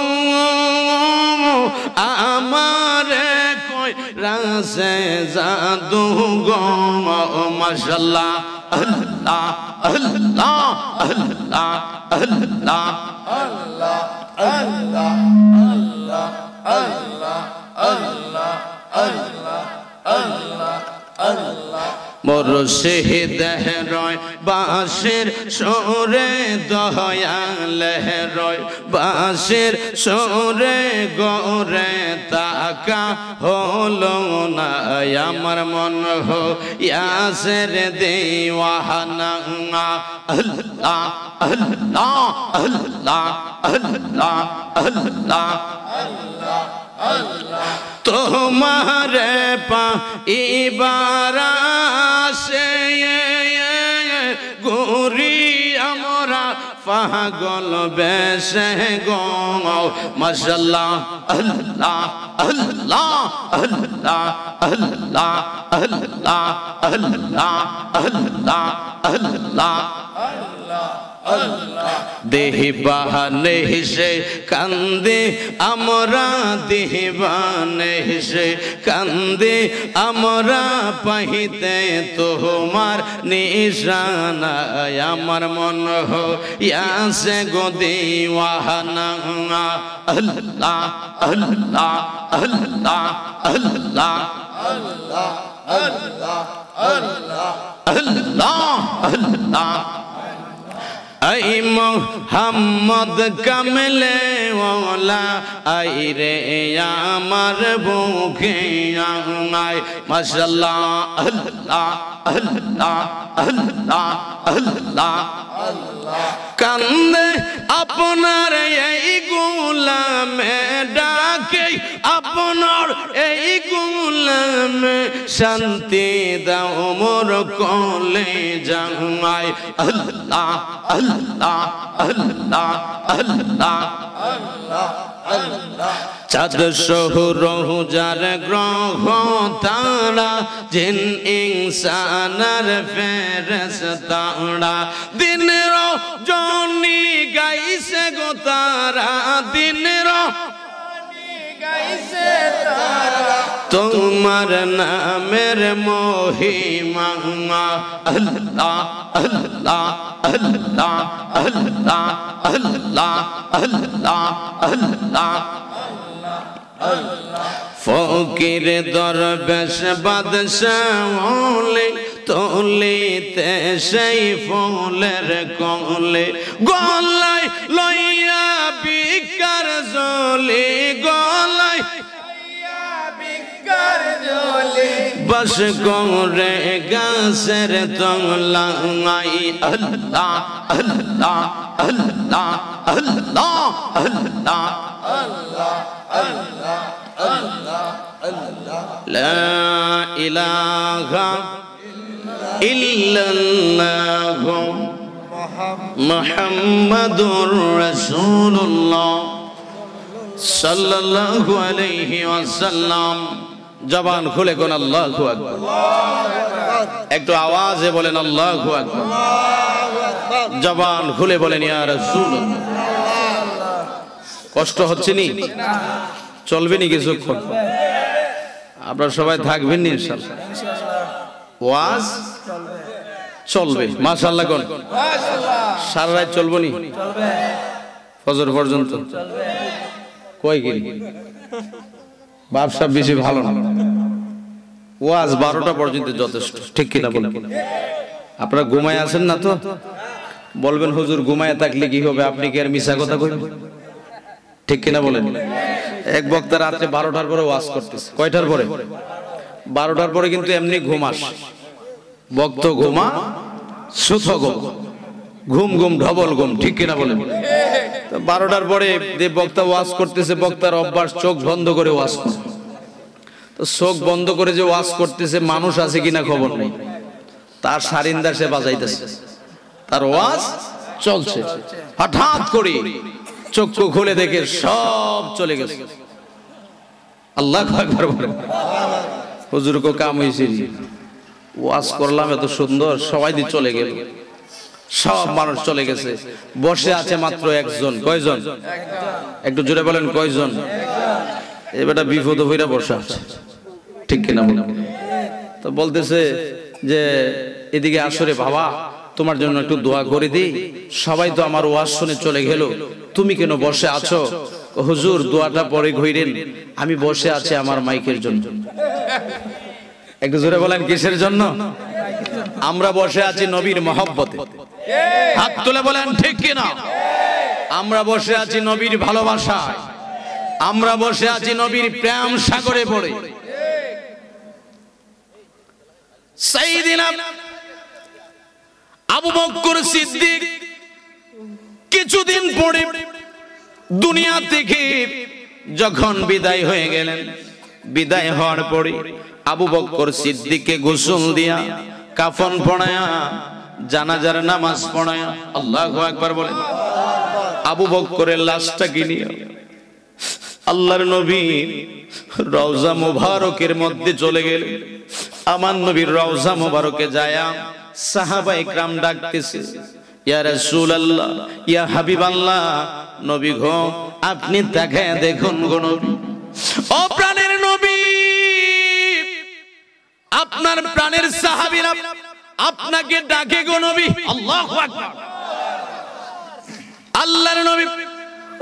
আমারে কই রাসে জাদু গো মাশাআল্লাহ আল্লাহ আল্লাহ আল্লাহ আল্লাহ আল্লাহ আল্লাহ আল্লাহ আল্লাহ আল্লাহ আল্লাহ আল্লাহ আল্লাহ মুর্শিদ রয় বাঁশির সুরে দয়াল রয় বাঁশির সুরে গোরে তাকা হলো না আমার মন হো ইয়াসের দেওয়ানা আল্লাহ আল্লাহ আল্লাহ আল্লাহ আল্লাহ আল্লাহ আল্লাহ তোমারে পাইবার আশে গুরি আমরা পাগল বেশে গো মাশাআল্লাহ আল্লাহ আল্লাহ আল্লাহ আল্লাহ আল্লাহ আল্লাহ আল্লাহ আল্লাহ দেহিবানে সে কান্দে আমরা দেহিবানে সে কান্দে আমরা পাইতে তোমার নিশানা আমার মন হো ইয়াসে গো দেওয়ানা আল্লাহ আল্লাহ আল্লাহ আল্লাহ আল্লাহ আল্লাহ আল্লাহ আল্লাহ আল্লাহ আই মোহাম্মদ কামলে ওয়ালা আই রে আমার বুকে আয় মাশাআল্লাহ আল্লাহ আল্লাহ আল্লাহ আল্লাহ কান্দে আপনার এই গোলামে ডাকে আপনার এই গোলামে শান্তি দাও মোর কোলে জামাই আল্লাহ আল্লাহ আল্লাহ আল্লাহ আল্লাহ আল্লাহ চাঁদ সৌরজার গ্রহ তারা জিন ইনসানার ফেরেশতারা দিন রজনী গাইছে গো তারা দিন রজনী গাইছে তারা তোমার নামের মহিমা আল্লাহ আল্লাহ আল্লাহ আল্লাহ আল্লাহ আল্লাহ আল্লাহ ফকির দরবেশ বাদশাহ তোলিতে সেই ফুলের কলে গলায় লইয়া বিকার জলি গলায় বস করে গাছের তলায় আল্লাহ আল্লাহ আল্লাহ আল্লাহ আল্লাহ আল্লাহ আল্লাহ আল্লাহ আল্লাহ লা ইলাহা ইল্লাল্লাহ মুহাম্মাদুর রাসূলুল্লাহ সাল্লাল্লাহু আলাইহি ওয়াসাল্লাম জবান খুলে কোন আল্লাহু আকবার একটু আওয়াজে বলেন আল্লাহু আকবার জবান খুলে বলেন ইয়া রাসূলুল্লাহ কষ্ট হচ্ছে নি চলবে নি কিছুক্ষণ আপনারা সবাই থাকবেন নি ইনশাআল্লাহ ওয়াজ চলবে মাশাআল্লাহ কোন মাশাআল্লাহ সারা রাত চলবে নি চলবে ফজর পর্যন্ত চলবে কই গিরি ব্যবসা বেশি ভালো না ওয়াজ 12টা পর্যন্ত যথেষ্ট ঠিক কি না বলেন আপনারা ঘুমায় আছেন না তো বলবেন হুজুর ঘুমায় থাকলে কি হবে আপনি কি আর মিছা কথা কইবেন ঠিক কি না বলেন এক বক্তা রাতে 12টার পরে ওয়াজ করতেছে কয়টার পরে 12টার পরে কিন্তু এমনি ঘুম আসে বক্ত ঘুমা সুথ ঘুম, ঘুম ঘুম ঢবল ঘুম, ঠিক কিনা বলেন? 12টার পরে যে বক্তা ওয়াজ করতেছে, বক্তার অভ্যাস চোখ বন্ধ করে ওয়াজ করে। তো চোখ বন্ধ করে যে ওয়াজ করতেছে, মানুষ আছে কিনা খবর নেই, তার সারিন্দা সে বাজাইতেছে, তার ওয়াজ চলছে। হঠাৎ করে চক্ষু খুলে দেখে সব চলে গেছে। আল্লাহু আকবার বলেন। হুজুর কো কাম হইছে, ওয়াজ করলাম এত সুন্দর, সবাই দিয়ে চলে গেল, সব মানুষ চলে গেছে, বসে আছে মাত্র একজন। কয়জন? একটু জোরে বলেন কয়জন? এবারটা বিপদ হইরা বসে আছে, ঠিক কিনা বলেন? তো বলতেছে যে এদিকে আসরে বাবা, তোমার জন্য একটু দোয়া করে দিই, সবাই তো আমার ওয়াজ শুনে চলে গেল, তুমি কেন বসে আছো? হুজুর দোয়াটা পরে কইরেন, আমি বসে আছি আমার মাইকের জন্য। একটু জোরে বলেন কিসের জন্য? আমরা বসে আছি নবীর মহব্বতে। হাত তুলে বলেন ঠিক কিনা? আমরা বসে আছি নবীর ভালোবাসায়, আমরা বসে আছি নবীর প্রেম সাগরে পড়ে। সাইয়েদিনা আবু বকর সিদ্দিক কিছুদিন পরে দুনিয়া থেকে যখন বিদায় হয়ে গেলেন, বিদায় হওয়ার পরে আবু বকর সিদ্দিককে গোসল দিয়া, কাফন পড়ায়া, জানাজার নামাজ পড়ায়া, আল্লাহু আকবার বলেন, আবু বকরের লাশটাকে নিয়ে আল্লাহর নবী রওজা মুবারকের মধ্যে চলে গেলেন। আমার নবীর রওজা মুবারকে যায়া সাহাবায়ে کرام ডাকতেছে, ইয়া রাসূলুল্লাহ, ইয়া হাবিবাল্লাহ, নবী গো আপনি তাকায় দেখুন গো নবী, ও প্রাণের নবী, আপনার প্রাণের সাহাবীরা আপনাকে ডাকে গো নবী। আল্লাহু আকবার। আল্লাহর নবী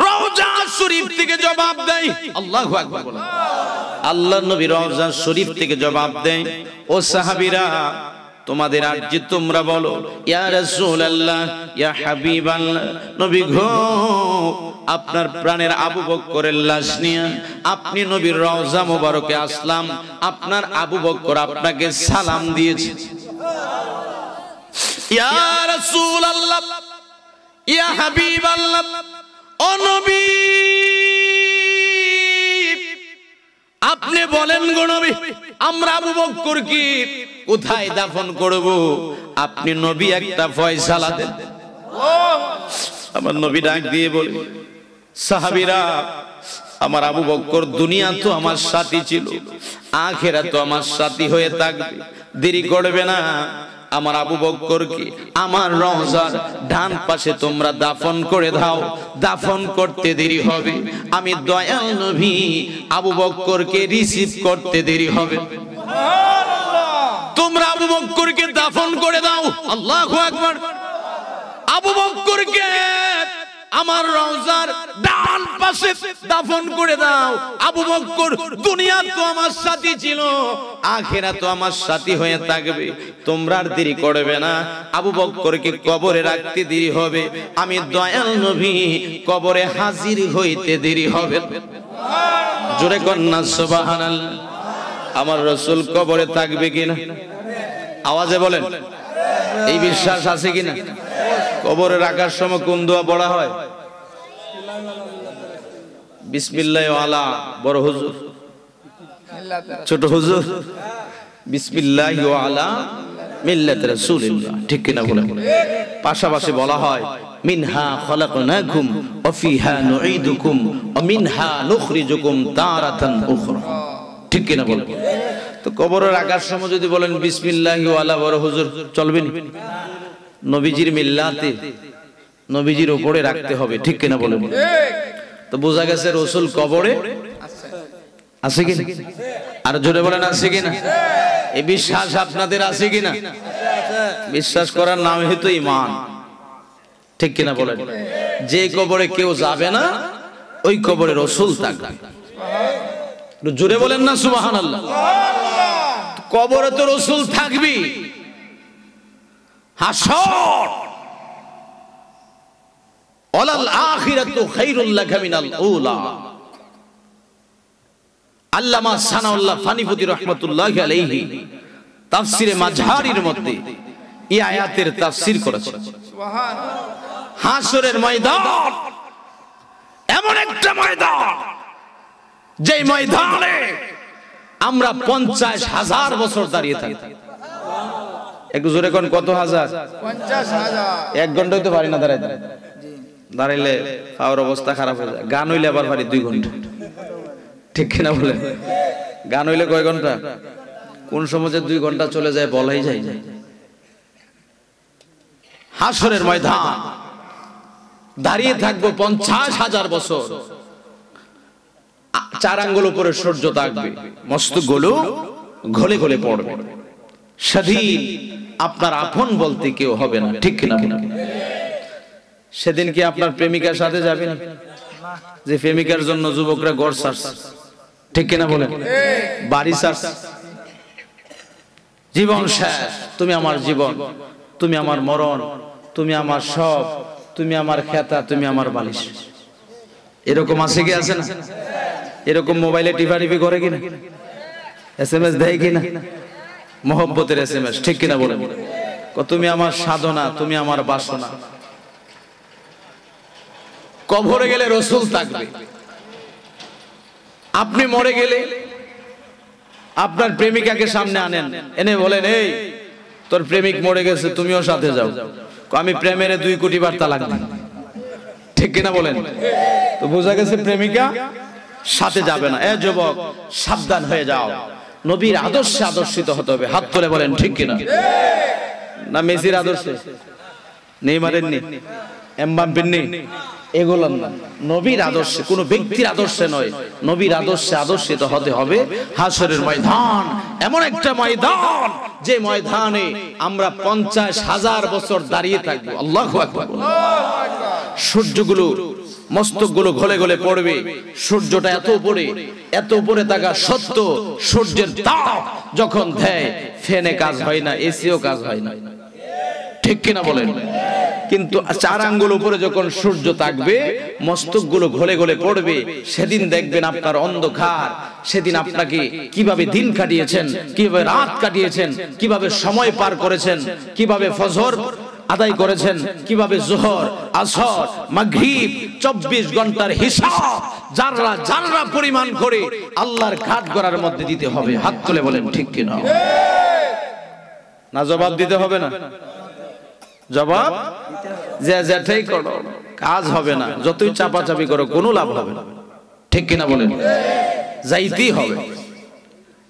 রওজা শরীফ থেকে জবাব দেয়, আল্লাহু আকবার বলেন। আল্লাহর নবী রওজা শরীফ থেকে জবাব দেয়, ও সাহাবীরা তোমাদের আরজি তোমরা বলো, ইয়া রাসূলুল্লাহ, ইয়া হাবিবাল্লাহ, নবী গো আপনার প্রাণের আবু বকরের লাশ নিয়ে আপনি নবীর রওজা মোবারকে আসলাম, আপনার আবু বকর আপনাকে সালাম দিয়েছে। ইয়া রাসূলুল্লাহ, ইয়া হাবিবাল্লাহ, ও নবী আপনি বলেন গো নবী, আমরা আবু বকরকে কোথায় দাফন করব? আপনি নবী একটা ফয়সালা দেন। আমার নবী ডাক দিয়ে বলে, সাহাবীরা আমার আবু বকর দুনিয়া তো আমার সাথী ছিল, আখিরাত তো আমার সাথী হয়ে থাকবে, দেরি করবে না, আমার আবু বকরকে আমার রওজার ডান পাশে তোমরা দাফন করে দাও, দাফন করতে দেরি হবে, আমি দয়াল নবী আবু বকরকে রিসিভ করতে দেরি হবে। তোমরা আবু বকরকে দাফন করে দাও, আল্লাহু আকবার। আবু বকরকে আমার রওজার ডান পাশে দাফন করে দাও, আবু বকর দুনিয়া তো আমার সাথী ছিল, আখিরাত তো আমার সাথী হয়ে থাকবে, তোমরা আর দেরি করবে না, আবু বকরকে কবরে রাখতে দেরি হবে, আমি দয়াল নবী কবরে হাজির হইতে দেরি হবে। জোরে কন্যা সুবহানাল্লাহ। আমার রাসূল কবরে থাকবে কিনা? আওয়াজে বলেন, এই বিশ্বাস আছে কিনা? কবরে রাখার সময় কোন দোয়া পড়া হয়? বিসমিল্লাহি ওয়ালা বড় হুজুর, ছোট হুজুর, বিসমিল্লাহি ওয়ালা মিল্লাত রাসূলিল্লাহ, ঠিক কিনা বলেন? পাশাপাশি বলা হয় মিনহা খলাকনাকুম ওয়া ফিহা নুঈদুকুম ওয়া মিনহা নুখরিজুকুম তারাতান উখরা, ঠিক কিনা বলেন? তো কবরে রাখার সময় যদি বলেন বিসমিল্লাহি ওয়ালা বড় হুজুর, চলবে না? নবীজির মিল্লাতে নবীজির উপরে রাখতে হবে, ঠিক কিনা বলেন? তো বোঝা গেছে রাসূল কবরে আছে কিনা? আর জোরে বলেন আছে কিনা? এই বিশ্বাস আপনাদের আছে কিনা? বিশ্বাস করার নামই তো ঈমান, ঠিক কিনা বলেন? যে কবরে কেউ যাবে না ওই কবরে রাসূল থাকবে। জোরে বলেন না সুবহানাল্লাহ। কবরে তো রাসূল থাকবি, হাসর ওয়ালাল আখিরাতু খায়রুল লাকা মিনাল উলা। আল্লামা সানাউল্লাহ ফানিপতি রাহমাতুল্লাহি আলাইহি তাফসিরে মাজহারির মধ্যে এই আয়াতের তাফসীর করেছেন। হাসরের ময়দান এমন একটা ময়দান, যে ময়দানে আমরা 50,000 বছর দাঁড়িয়ে থাকি। একটু জোরে কোন, কত হাজার? 50,000। 1 ঘন্টায় তো পারি না দাঁড়াইতে, দাঁড়াইলে পাওয়ার অবস্থা খারাপ হয়ে যায়। গান হইলে আবার পারি 2 ঘন্টা, ঠিক কিনা বলে? গান হইলে কয় ঘন্টা? কোন সময় 2 ঘন্টা চলে যায় বলাই যায়। হাসরের ময়দান দাঁড়িয়ে থাকবো 50,000 বছর। 4 আঙ্গুল উপরে সূর্য থাকবে, মস্তকগুলো গলে গলে পড়বে। সেদিন আপনার আপন বলতে কেউ হবে না, ঠিক কিনা? সেদিন কি আপনার প্রেমিকার সাথে যাবেন? যে প্রেমিকার জন্য যুবকরা গড় ছাড়ছে, ঠিক কিনা বলেন? বাড়ি ছাড়ছে, জীবন শেষ। তুমি আমার জীবন, তুমি আমার মরণ, তুমি আমার সব, তুমি আমার খেতা, তুমি আমার বালিশ। এরকম আছে কি আছে না? এরকম মোবাইলে টিপাটিপি করে কিনা? SMS দেয় কিনা? মহব্বতের SMS, ঠিক কিনা বলেন? তুমি আমার সাধনা, তুমি আমার বাসনা। কবরে গেলে রাসূল থাকবে। আপনি মরে গেলে আপনার প্রেমিকাকে সামনে আনেন, এনে বলেন, এই তোর প্রেমিক মরে গেছে, তুমিও সাথে যাও। আমি প্রেমের 2 কোটি বার তালাক দিই, ঠিক কিনা বলেন? তো বোঝা গেছে প্রেমিকা সাথে যাবে না। যুবক সাবধান হয়ে যাও, নবীর আদর্শে আদর্শিত হতে হবে। হাত তুলে বলেন ঠিক কিনা? না মেসির আদর্শে, নেইমারের নি, এমবাপ্পের নি, এগুলো না। নবীর আদর্শে, কোন ব্যক্তির আদর্শে নয়, নবীর আদর্শে আদর্শিত হতে হবে। হাসরের ময়দান এমন একটা ময়দান, যে ময়দানে আমরা 50,000 বছর দাঁড়িয়ে থাকবো। আল্লাহু আকবার। সূর্যগুলো, মস্তকগুলো গলে গলে পড়বে। সূর্যটা এত উপরে থাকা সত্য, সূর্যের তাপ যখন দেয়, ফ্যানে কাজ হয় না, এসিও কাজ হয় না, ঠিক কিনা বলেন? কিন্তু 4 আঙ্গুল উপরে যখন সূর্য থাকবে, মস্তকগুলো গলে গলে পড়বে। সেদিন দেখবেন আপনার অন্ধকার। সেদিন আপনাকে কিভাবে দিন কাটিয়েছেন, কিভাবে রাত কাটিয়েছেন, কিভাবে সময় পার করেছেন, কিভাবে ফজর আদায় করেছেন, কিভাবে যোহর, আসর, মাগরিব 24 ঘন্টার হিসাব জাররা জাররা পরিমাণ করে আল্লাহর ঘাট গড়ার মধ্যে দিতে হবে। হাত তুলে বলেন ঠিক কিনা? না জবাব দিতে হবে না? জবাব যে যেটাই করো কাজ হবে না, যতই চাপাচাপি করো কোনো লাভ হবে না, ঠিক কিনা বলেন? যাইতেই হবে।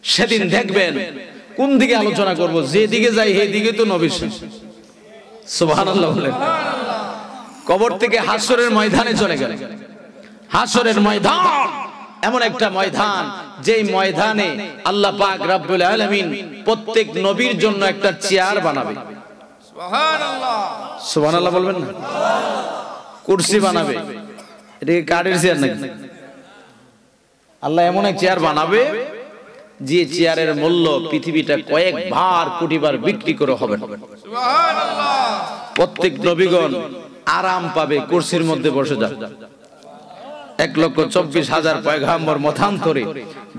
সেদিন দেখবেন কোন দিকে আলোচনা করব, যেদিকে যাই সেই দিকে তো নবী। সুবহানাল্লাহ বলেন। কবর থেকে হাসরের ময়দানে চলে গেল। হাসরের ময়দান এমন একটা ময়দান, যেই ময়দানে আল্লাহ পাক রব্বুল আলামিন প্রত্যেক নবীর জন্য একটা চেয়ার বানাবে। সুবহানাল্লাহ, সুবহানাল্লাহ বলবেন না? কুরসি বানাবে। এটা কি কাঠের চেয়ার নাকি? আল্লাহ এমন এক চেয়ার বানাবে, যে চেয়ারের মূল্য পৃথিবীটা কয়েকবার কোটিবার বিক্রি করে হবে। সুবহানাল্লাহ। প্রত্যেক নবীগণ আরাম পাবে, কুরসির মধ্যে বসে যাবে। 1,24,000 পয়গাম্বর মতান্তরে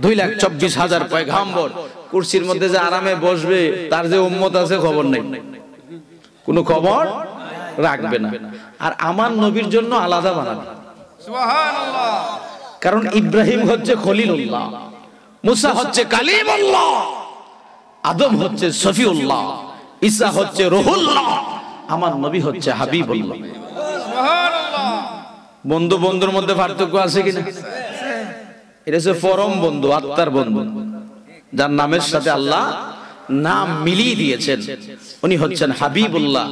2,24,000 পয়গাম্বর কুরসির মধ্যে যে আরামে বসবে, তার যে উম্মত আছে খবর নেই, কোনো খবর রাখবে না। আর আমার নবীর জন্য আলাদা বানাবে। সুবহানাল্লাহ। কারণ ইব্রাহিম হচ্ছে খলিলুল্লাহ, মুসা হচ্ছে কালিমুল্লাহ, আদম হচ্ছে সফিউল্লাহ, ঈসা হচ্ছে রুহুল্লাহ, আমার নবী হচ্ছে হাবিবুল্লাহ। সুবহানাল্লাহ। বন্ধু বন্ধুর মধ্যে পার্থক্য আছে কিনা? এটা হচ্ছে পরম বন্ধু, আত্মার বন্ধু, যার নামের সাথে আল্লাহ নাম মিলিয়ে দিয়েছেন। উনি হচ্ছেন হাবিবুল্লাহ।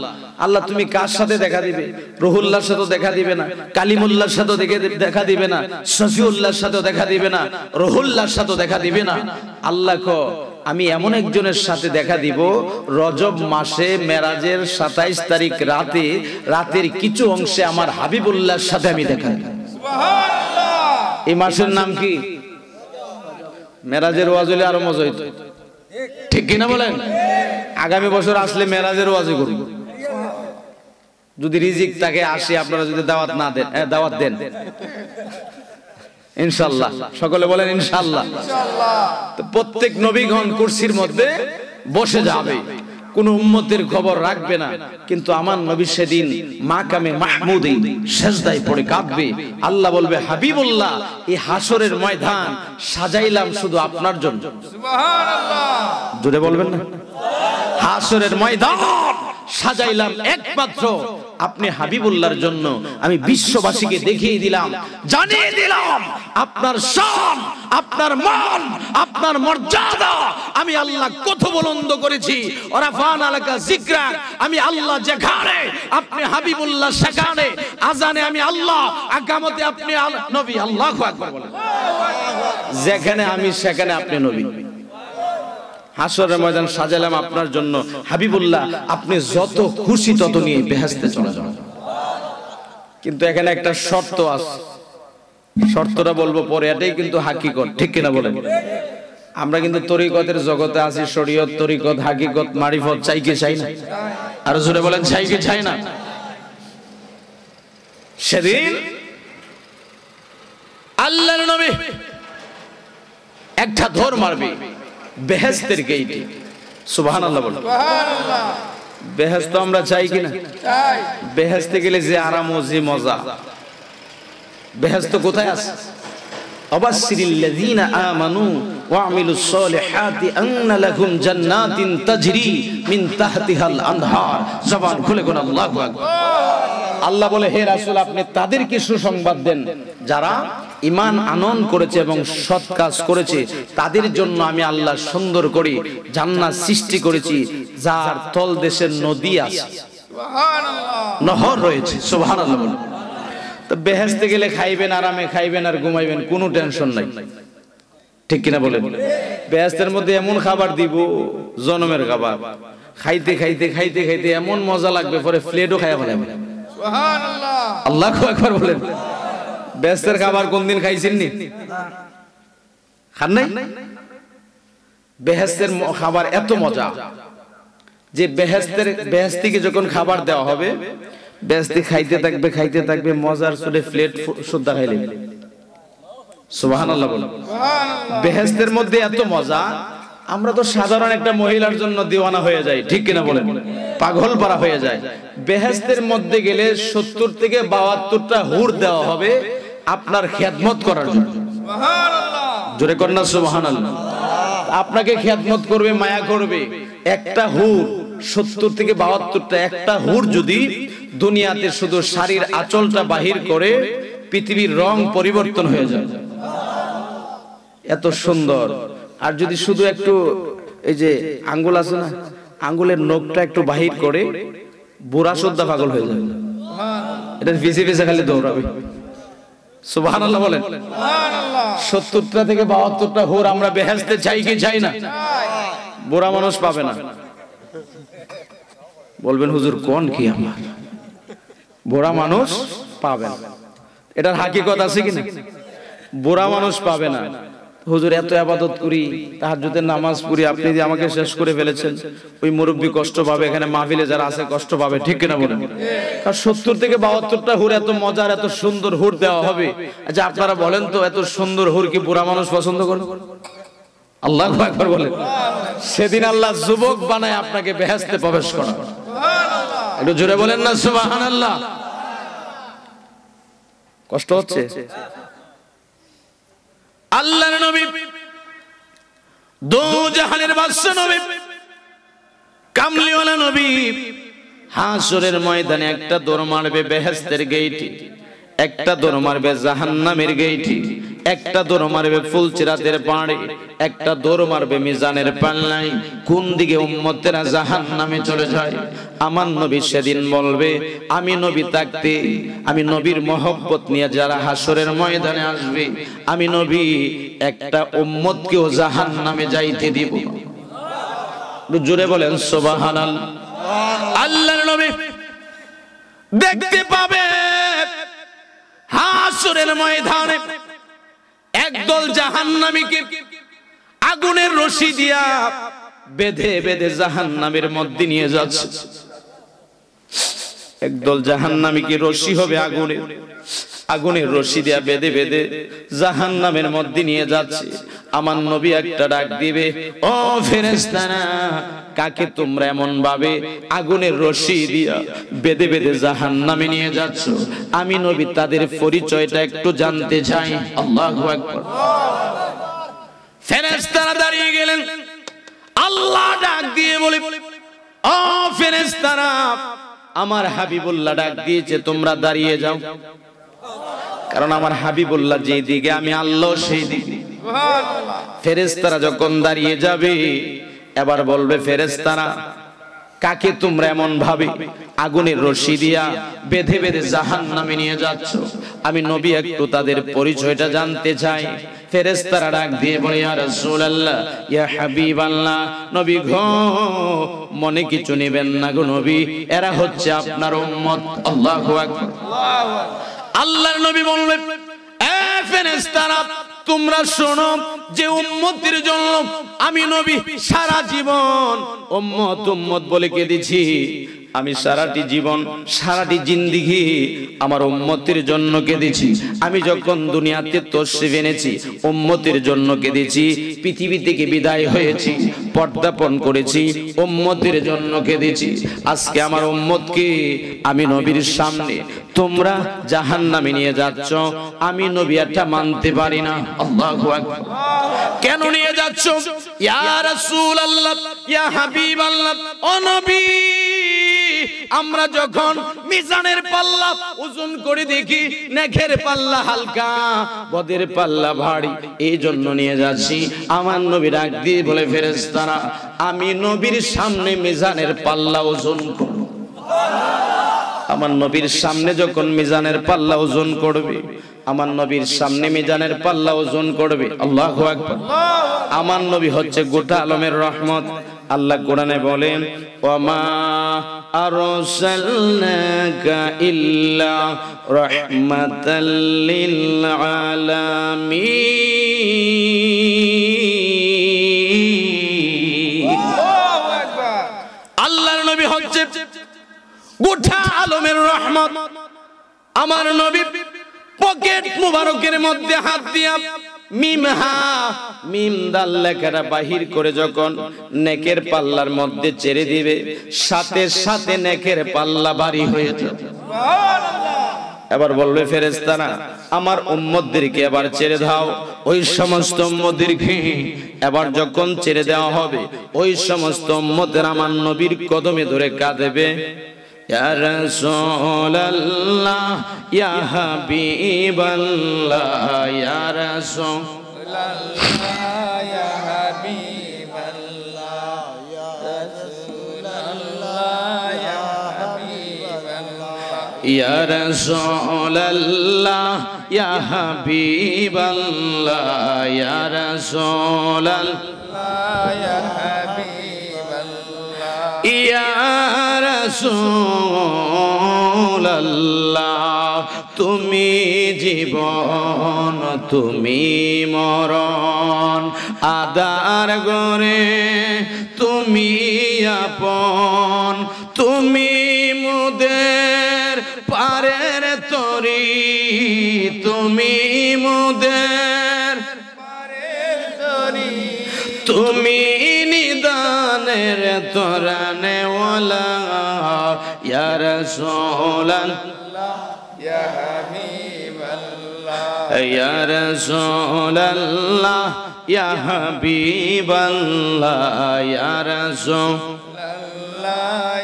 আল্লাহ তুমি কার সাথে দেখা দিবে? রুহুল্লাহর সাথে দেখা দিবে না, কালিমুল্লাহর সাথে দেখা দিবে না, সফিউল্লাহর সাথে দেখা দিবে না, রুহুল্লাহর সাথে দেখা দিবে না। আল্লাহ কো আমি এমন একজনের সাথে দেখা দিব, রজব মাসে মেরাজের 27 তারিখ রাতে, রাতের কিছু অংশে আমার হাবিবুল্লাহর সাথে আমি দেখা দিব। সুবহানাল্লাহ। এই মাসের নাম কি? মেরাজের ওয়াজ হলে আরো মজা হইতো, ঠিক কিনা বলেন? আগামী বছর আসলে মেরাজের ওয়াজই করব, যদি রিজিক তাকে আসে। আপনারা যদি দাওয়াত না দেন, দাওয়াত দেন ইনশাআল্লাহ। সকলে বলেন ইনশাআল্লাহ। তো প্রত্যেক নবীগণ কুরসির মধ্যে বসে যাবে, কোন উম্মতের খবর রাখবে না। কিন্তু আমার নবী সেদিন মাকামে মাহমুদে সেজদায় পড়ে কাঁদবে। আল্লাহ বলবে, হাবিবুল্লাহ, এই হাসরের ময়দান সাজাইলাম শুধু আপনার জন্য। সুবহানাল্লাহ, জোরে বলবেন না? হাসরের ময়দান সাজাইলাম একমাত্র আপনি হাবিবুল্লাহর জন্য। আমি বিশ্ববাসীকে দেখিয়ে দিলাম, জানিয়ে দিলাম আপনার শান, আপনার মান, আপনার মর্যাদা আমি আল্লাহ কত বুলন্দ করেছি। ওরাফানা লাকা যিকরাক, আমি আল্লাহ যেখানে আপনি হাবিবুল্লাহ সেখানে। আজানে আমি আল্লাহ, আকামতে আপনি নবী। আল্লাহু আকবার বলেন। যেখানে আমি সেখানে আপনি নবী। হাসরের ময়দান সাজালাম আপনার জন্য হাবিবুল্লাহ, আপনি যত খুশি তত নিয়ে বেহেশতে চলে যান। কিন্তু এখানে একটা শর্ত আছে, শর্তটা বলবো পরে, এটাই কিন্তু হাকিকত, ঠিক কিনা বলেন? আমরা কিন্তু তরিকতের জগতে আছি, শরীয়ত, তরিকত, হাকিকত, মারিফত চাই কি চাই না? আর জোরে বলেন, চাই কি চাই না? সেদিন আল্লাহর নবী একটা ধর মারবে বেহেশতের গেইটে। সুবহানাল্লাহ বলেন। সুবহানাল্লাহ। বেহেশত আমরা চাই কিনা? চাই। বেহেশতে গেলে যে আরাম ও যে মজা, বেহেশত কোথায় আছে? আবাশশিরিল লাযিনা আমানু ওয়া আমিলুস সলিহাতি আন্না লাহুম জান্নাতিন তাজরি মিন তাহতিহাল আনহার। জবান খুলে কোন আল্লাহু আকবার। আল্লাহ বলে, হে রাসূল, আপনি তাদেরকে সুসংবাদ দেন যারা ঈমান আনয়ন করেছে এবং সৎ কাজ করেছে, তাদের জন্য আমি আল্লাহ সুন্দর করে জান্নাত সৃষ্টি করেছি, যার তল দেশের নদী আছে, সুবহানাল্লাহ, নহর রয়েছে। সুবহানাল্লাহ বলেন। তো বেহেশতে গেলে খাইবেন আরামে, খাইবেন আর ঘুমাইবেন, কোনো টেনশন নাই, ঠিক কিনা বলেন? বেহেশতের মধ্যে এমন খাবার দিব, জনমের খাবার, খাইতে খাইতে খাইতে খাইতে এমন মজা লাগবে, পরে প্লেটও খাইয়া ফেলাবেন। সুবহানাল্লাহ, আল্লাহু আকবার বলেন। বেহেশতের খাবার কোনদিন খাইছেন নি? খান নাই? বেহেশতের খাবার এত মজা যে বেহেশতিকে যখন খাবার দেওয়া হবে, বেহেশতি খাইতে থাকবে খাইতে থাকবে, মজার চলে প্লেট সুদ্ধা খাইলে। সুবহানাল্লাহ বলেন। সুবহানাল্লাহ। বেহেশতের মধ্যে এত মজা, আমরা তো সাধারণ একটা মহিলার জন্য দিওয়ানা হয়ে যাই, ঠিক কিনা বলেন? পাগল পারা হয়ে যায়। বেহেশতের মধ্যে গেলে 70 থেকে 72টা হুর দেওয়া হবে আপনার খেদমত করার জন্য। সুবহানাল্লাহ, জোরে কর না সুবহানাল্লাহ। আপনাকে খেদমত করবে, মায়া করবে। একটা হুর 70 থেকে 72টা, একটা হুর যদি দুনিয়াতে শুধু শাড়ির আঁচলটা বাহির করে পৃথিবীর রং পরিবর্তন হয়ে যায়, এত সুন্দর। আর যদি শুধু একটু এই যে আঙ্গুল আছে না, আঙ্গুলের নখটা একটু বাহির করে, বুড়া শ্রদ্ধা পাগল হয়ে যাবে। এটা পিছে পিছে খালি দৌড়াবে। সুবহানাল্লাহ বলেন। সুবহানাল্লাহ। 70টা থেকে 72টা হুর আমরা বেহেশতে চাই কি চাই না? বুড়া মানুষ পাবে না। বলবেন, হুজুর কোন কি আমার? বুড়া মানুষ পাবে না, এটার হাকিকত আছে কিনা? বুড়া মানুষ পাবে না। হুজুর এত ইবাদত করি, তাহাজ্জুদের নামাজ পড়ি, আপনি যে আমাকে শেষ করে ফেলেছেন, ওই মুরব্বি কষ্ট পাবে, এখানে মাহফিলে যারা আছে কষ্ট পাবে, ঠিক কিনা বলেন? আর 70 থেকে 72টা হুর এত মজার, এত সুন্দর হুর দেওয়া হবে। আচ্ছা আপনারা বলেন তো, এত সুন্দর হুর কি বুড়া মানুষ পছন্দ করে? আল্লাহু আকবার বলেন। সেদিন আল্লাহ যুবক বানায় আপনাকে বেহেশতে প্রবেশ করাবে। সুবহানাল্লাহ, একটু জোরে বলেন না সুবহানাল্লাহ। কষ্ট হচ্ছে? আল্লাহর নবী, দো জাহানের বাদশা নবী, কামলিওয়ালা নবী, হাসরের ময়দানে একটা দৌড় মারবে বেহেশতের গেইটে, একটা দৌড় মারবে জাহান্নামের গেইটে, একটা দৌড় মারবে ফুলচিরাতের পাড়ে, একটা দৌড় মারবে মিজানের পাল্লায়। কোন দিকে উম্মতেরা জাহান্নামে চলে যায়, আমার নবী সেদিন বলবে, আমি নবী থাকতে, আমি নবীর মহব্বত নিয়ে যারা হাসরের ময়দানে আসবে, আমি নবী একটা উম্মতকেও জাহান্নামে যাইতে দিব। জোরে বলেন সুবহানাল্লাহ। আল্লাহর নবী দেখতে পাবে হাসরের ময়দানে একদল জাহান্নামীকে আগুনের রশি দিয়া বেঁধে বেঁধে জাহান্নামের মধ্যে নিয়ে যাচ্ছে। একদল জাহান্নামীকে রশি হবে আগুনে, আগুনের রশি দিয়া বেঁধে বেঁধে জাহান্নামের মধ্যে নিয়ে যাচ্ছে। আমার নবী একটা ডাক দিবে, ও ফেরেশতারা, কাকে তোমরা এমন ভাবে আগুনের রশি দিয়া বেঁধে বেঁধে জাহান্নামে নিয়ে যাচ্ছ? আমি নবী তাদের পরিচয়টা একটু জানতে চাই। আল্লাহু আকবার। ফেরেশতারা দাঁড়িয়ে গেলেন। আল্লাহ ডাক দিয়ে বলে, ও ফেরেশতারা, আমার হাবিবুল্লাহ ডাক দিয়েছে, তোমরা দাঁড়িয়ে যাও। কারণ আমার হাবিবুল্লাহ যেই দিকে, আমি আল্লাহ সেই দিকে। ফেরেশতারা যখন দাঁড়িয়ে যাবে, এবার বলবে, ফেরেশতারা, কাকে তোমরা এমন ভাবে আগুনের রশি দিয়া বেঁধে বেঁধে জাহান্নামে নিয়ে যাচ্ছ? আমি নবী একটু তাদের পরিচয়টা জানতে চাই। ফেরেশতারা ডাক দিয়ে বলে, ইয়া রাসূলুল্লাহ, ইয়া হাবিবাল্লাহ, নবী গো, মনে কিছু নেবেন না গো নবী, এরা হচ্ছে আপনার উম্মত। আল্লাহু আকবার। আল্লাহর নবী বললেন, এ ফেরেশতারা, তোমরা শোনো, যে উম্মতের জন্য আমি নবী সারা জীবন উম্মত উম্মত বলে কেঁদেছি, আমি সারাটি জীবন সারাটি জিন্দেগি আমার উম্মতের জন্য কেঁদেছি। আমি যখন দুনিয়াতে তশরিফ এনেছি উম্মতের জন্য কেঁদেছি, পৃথিবী থেকে বিদায় হয়েছি পর্দাপণ করেছি উম্মতের জন্য কেঁদেছি। আজকে আমার উম্মতকে আমি নবীর সামনে তোমরা জাহান্নামে নিয়ে যাচ্ছ, আমি নবী এটা মানতে পারি না। আল্লাহু আকবার। কেন নিয়ে যাচ্ছ? ইয়া রাসূলুল্লাহ, ইয়া হাবিবাল্লাহ, ও নবী, আমরা যখন মিজানের পাল্লা ওজন করে দেখি নেকের পাল্লা হালকা, বদের পাল্লা ভারী, এই জন্য নিয়ে যাচ্ছি। আমার নবী ডাক দিয়ে বলে, ফেরেশতারা, আমি নবীর সামনে মিজানের পাল্লা ওজন করব। আমার নবীর সামনে যখন মিজানের পাল্লা ওজন করবে, আমার নবীর সামনে মিজানের পাল্লা ওজন করবে। আল্লাহু আকবার। আমার নবী হচ্ছে গোটা আলমের রহমত। আল্লাহ কোরআনে বলেন, ওয়ামা আরসালনাকা ইল্লা রাহমাতাল লিল আলামিন। আল্লাহু আকবার। আল্লাহর নবী হচ্ছে গোটা আলমের রহমত। আমার নবী পকেট মুবারকের মধ্যে হাত দিয়া মিম দাল লেখাটা বাহির করে যখন নেকের পাল্লার মধ্যে ছেড়ে দিবে, সাথে সাথে নেকের পাল্লা ভারী হয়ে যাবে। এবার বলবে, ফেরেশতারা, আমার উম্মতদেরকে এবার ছেড়ে দাও। ওই সমস্ত উম্মতদেরকে এবার যখন ছেড়ে দেওয়া হবে, ওই সমস্ত উম্মতের আমার নবীর কদমে ধরে কাঁদবে, ইয়া রাসূলুল্লাহ, ইয়া হাবিবাল্লাহ, ইয়া রাসূলুল্লাহ, ইয়া হাবিবাল্লাহ, ইয়া রাসূলুল্লাহ, ইয়া হাবিবাল্লাহ, ইয়া রাসূলুল্লাহ, ইয়া হাবিবাল্লাহ, ইয়া রাসূলুল্লাহ, ইয়া হাবিবাল্লাহ, ইয়া রাসূলুল্লাহ, তুমি জীবন তুমি মরণ, আদার গরে তুমি আপন, তুমি মুদের পারের তরি, তুমি মুদের পারের তরি, তুমি নিদানের তোরানে ওয়ালা, ইয়া রাসূলুল্লাহ, ইয়া হাবিবাল্লাহ, ইয়া রাসূলুল্লাহ, ইয়া হাবিবাল্লাহ, ইয়া রাসূলুল্লাহ,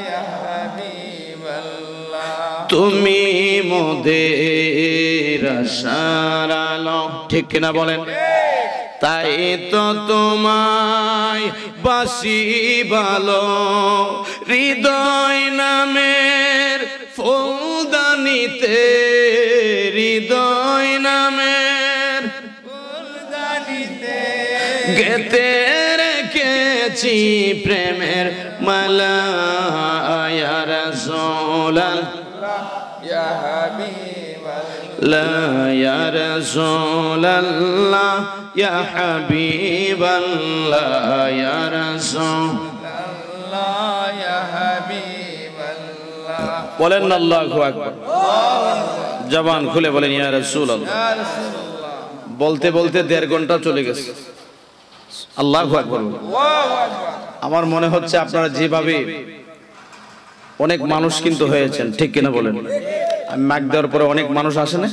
ইয়া হাবিবাল্লাহ, তুমি মোদের আশার আলো। ঠিক কিনা বলেন? তাই তো তোমায় বাসি ভালো, হৃদয় নামের ফুলদানিতে, হৃদয় নামের ফুলদানিতে গেতে রেখেছি প্রেমের মালা, ইয়া রাসূলুল্লাহ, ইয়া হাবিবাল্লাহ, ইয়া রাসূলুল্লাহ, ইয়া হাবিবাল্লাহ, ইয়া রাসূলুল্লাহ, ইয়া হাবিবাল্লাহ। বলেন আল্লাহু আকবার। জবান খুলে বলেন ইয়া রাসূলুল্লাহ। বলতে বলতে 1.5 ঘন্টা চলে গেছে। আল্লাহু আকবার। আমার মনে হচ্ছে আপনারা যেভাবে অনেক মানুষ কিন্তু হয়েছেন, ঠিক কিনা বলেন? আমি মাইক দেওয়ার পরে অনেক মানুষ আসে না,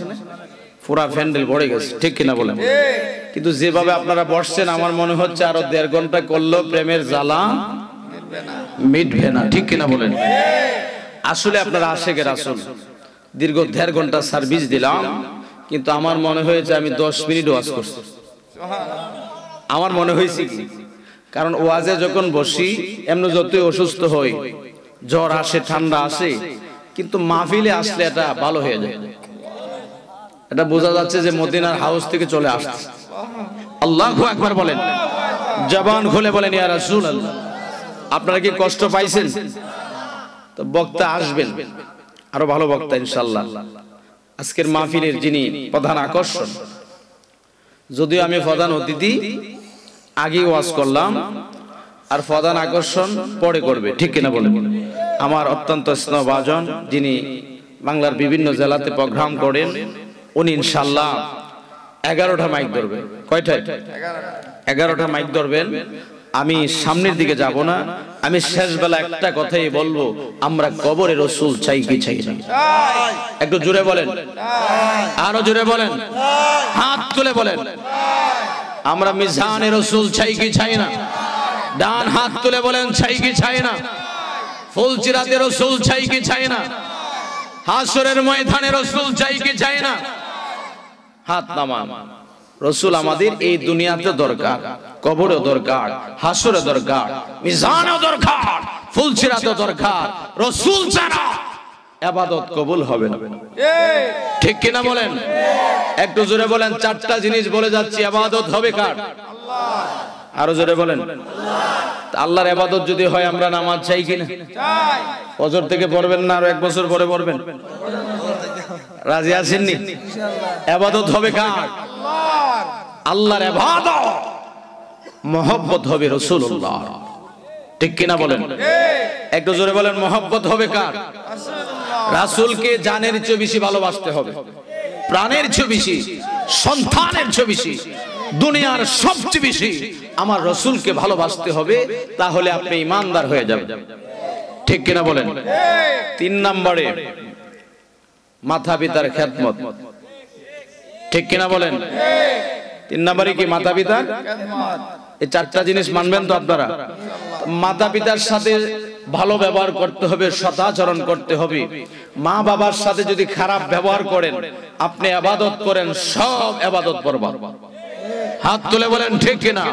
পুরা প্যান্ডেল ভরে গেছে, ঠিক কিনা বলেন? কিন্তু যেভাবে আপনারা বসছেন আমার মনে হচ্ছে আরো 1.5 ঘন্টা করলেও প্রেমের জ্বালা মিটবে না, ঠিক কিনা বলেন? আসলে আপনারা আশেকে রাসূল, দীর্ঘ 1.5 ঘন্টা সার্ভিস দিলাম, কিন্তু আমার মনে হয়েছে আমি 10 মিনিট ওয়াজ করছি। আমার মনে হয়েছে কি, কারণ ওয়াজে যখন বসি এমনি যতই অসুস্থ হই, জ্বর আসে, ঠান্ডা আসে, কিন্তু মাহফিলে আসলে এটা ভালো হয়ে যায়। এটা বোঝা যাচ্ছে যে মদিনার হাউস থেকে চলে আসছে। আল্লাহু আকবার বলেন, জবান খুলে বলেন ইয়া রাসূলুল্লাহ। আপনারা কি কষ্ট পাইছেন? তো বক্তা আসবেন, আরো ভালো বক্তা ইনশাআল্লাহ। আজকের মাহফিলের যিনি প্রধান আকর্ষণ, যদিও আমি প্রধান অতিথি, আগে ওয়াজ করলাম, আর প্রধান আকর্ষণ পরে করবে, ঠিক কিনা বলেন? আমার অত্যন্ত স্নেহভাজন, যিনি বাংলার বিভিন্ন জেলাতে প্রোগ্রাম করেন, উনি ইনশাআল্লাহ 11টা মাইক ধরবেন। কয়টা? 11টা মাইক ধরবেন। আমি সামনের দিকে যাব না, আমি শেষ বেলা একটা কথাই বলবো, আমরা কবরে রাসূল চাই কি চাই না? একটু জোরে বলেন, আরো জোরে বলেন, হাত তুলে বলেন। আমরা মিজানে রাসূল চাই কি চাই না? ডান হাত তুলে বলেন চাই কি চাই না? ফুলচিরাতে রাসূল চাই কি চাই না? হাসরের ময়দানে রাসূল চাই কি চাই না? হাত নামান। রাসূল আমাদের এই দুনিয়াতে দরকার, কবরে দরকার, হাসরে দরকার, মিজানে দরকার, ফুলচিরাতে দরকার। রাসূল ছাড়া ইবাদত কবুল হবে না, ঠিক কিনা বলেন? একটু জোরে বলেন। 4টা জিনিস বলে যাচ্ছি, ইবাদত হবে কার? আল্লাহ। আরো জোরে বলেন। আল্লাহর ইবাদত যদি হয় আমরা নামাজ চাই কিনা? চাই। ফজর থেকে পড়বেন না, আরো 1 বছর পরে পড়বেন? রাজি আছেন নি? ইনশাআল্লাহ। ইবাদত হবে কার? আল্লাহর। আল্লাহর ইবাদত, মহব্বত হবে রাসূলুল্লাহ, ঠিক কিনা বলেন? একটু জোরে বলেন। মহব্বত হবে কার? রাসূলুল্লাহ। রাসূলকে জানের চেয়ে বেশি ভালোবাসতে হবে, প্রাণের চেয়ে বেশি, সন্তানের চেয়ে বেশি, দুনিয়ার সবচেয়ে বেশি আমার রাসূলকে ভালোবাসতে হবে, তাহলে আপনি ঈমানদার হয়ে যাবেন, ঠিক কিনা বলেন? 3 নম্বরে মাতা পিতার খেদমত, ঠিক কিনা বলেন? 3 নম্বরে কি? মাতা পিতার খেদমত। এই 4টা জিনিস মানবেন তো আপনারা? মাতা পিতার সাথে ভালো ব্যবহার করতে হবে, সদাচরণ করতে হবে। মা বাবার সাথে যদি খারাপ ব্যবহার করেন, আপনি ইবাদত করেন, সব ইবাদত বরবাদ। হাত তুলে বলেন ঠিক কিনা?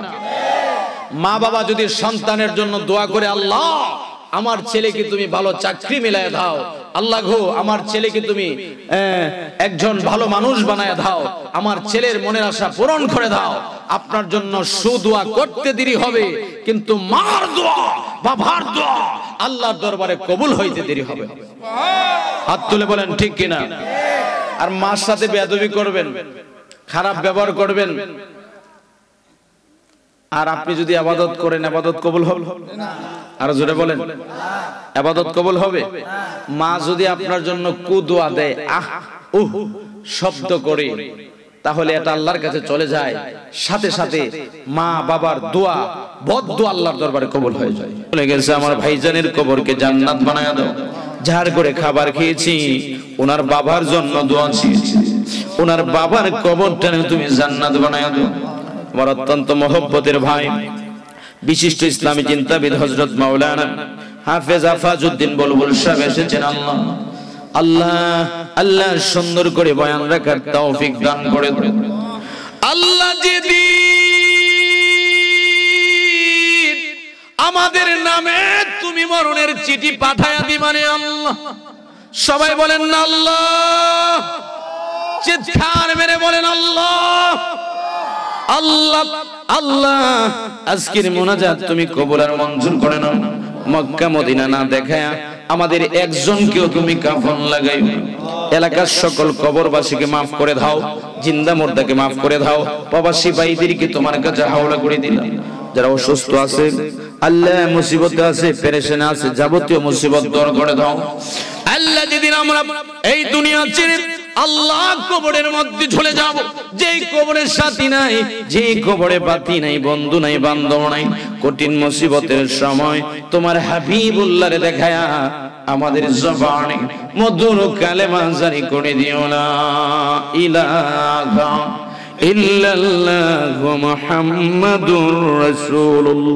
মা বাবা যদি সন্তানের জন্য দোয়া করে, আল্লাহ আমার ছেলেকে তুমি ভালো চাকরি মিলায় দাও, আল্লাহ গো আমার ছেলেকে তুমি একজন ভালো মানুষ বানায় দাও, আমার ছেলের মনের আশা পূরণ করে দাও, আপনার জন্য সুদোয়া করতে দেরি হবে, কিন্তু মার দোয়া, বাবার দোয়া আল্লাহর দরবারে কবুল হইতে দেরি হবে। হাত তুলে বলেন ঠিক কিনা? আর মার সাথে বেয়াদবি করবেন, খারাপ ব্যবহার করবেন, আর আপনি যদি ইবাদত করেন, ইবাদত কবুল হবে না। আর জোরে বলেন, ইবাদত কবুল হবে? মা যদি আপনার জন্য কুদোয়া দেয়, আহ উহ শব্দ করে, তাহলে এটা আল্লাহর কাছে চলে যায়, সাথে সাথে মা বাবার দোয়া, বদদোয়া আল্লাহর দরবারে কবুল হয়ে যায়। চলে গেছে আমার ভাইজানের কবরকে জান্নাত বানায়া দাও। যার করে খাবার খেয়েছি, ওনার বাবার জন্য দোয়া চেয়েছি, ওনার বাবার কবরটা তুমি জান্নাত বানায়া দাও। আমার অত্যন্ত মহব্বতের ভাই, বিশিষ্ট ইসলামী চিন্তাবিদ হযরত মাওলানা হাফেজ আফাজউদ্দিন বুলবুল সাহেব এসেছেন। আল্লাহ আল্লাহ আল্লাহ সুন্দর করে বয়ান রাখার তৌফিক দান করে দেন। আল্লাহ যেদিন আমাদের নামে তুমি মরণের চিঠি পাঠায়া দিবানে আল্লাহ, সবাই বলেন না আল্লাহ, চিৎকার মেরে বলেন আল্লাহ। আল্লাহ আল্লাহ আজকের মোনাজাত তুমি কবুল আর মঞ্জুর করে নাও। মক্কা মদিনা না দেখায়া আমাদের একজনকেও তুমি কাফন লাগাইও। এলাকার সকল কবরবাসীকে মাফ করে দাও, জিন্দা মুর্দাকে মাফ করে দাও, প্রবাসী ভাইদেরকে তোমার কাছে হাওলা করে দিলাম। যারা অসুস্থ আছে আল্লাহ, মুসিবতে আছে, পেরেশানি আছে, যাবতীয় মুসিবত দূর করে দাও আল্লাহ। যেদিন আমরা এই দুনিয়া ছেড়ে আল্লাহ কবরের মধ্যে চলে যাব, যেই কবরের সাথী নাই, যেই কবরে পাতি নাই, বন্ধু নাই, বান্ধব নাই, কঠিন মুসিবতের সময় তোমার হাবিবুল্লাহরে দেখায়া আমাদের জবানে মধুর কালেমা জারি করে দিও, লা ইলাহা ইল্লাল্লাহু মুহাম্মাদুর রাসূলুল্লাহ।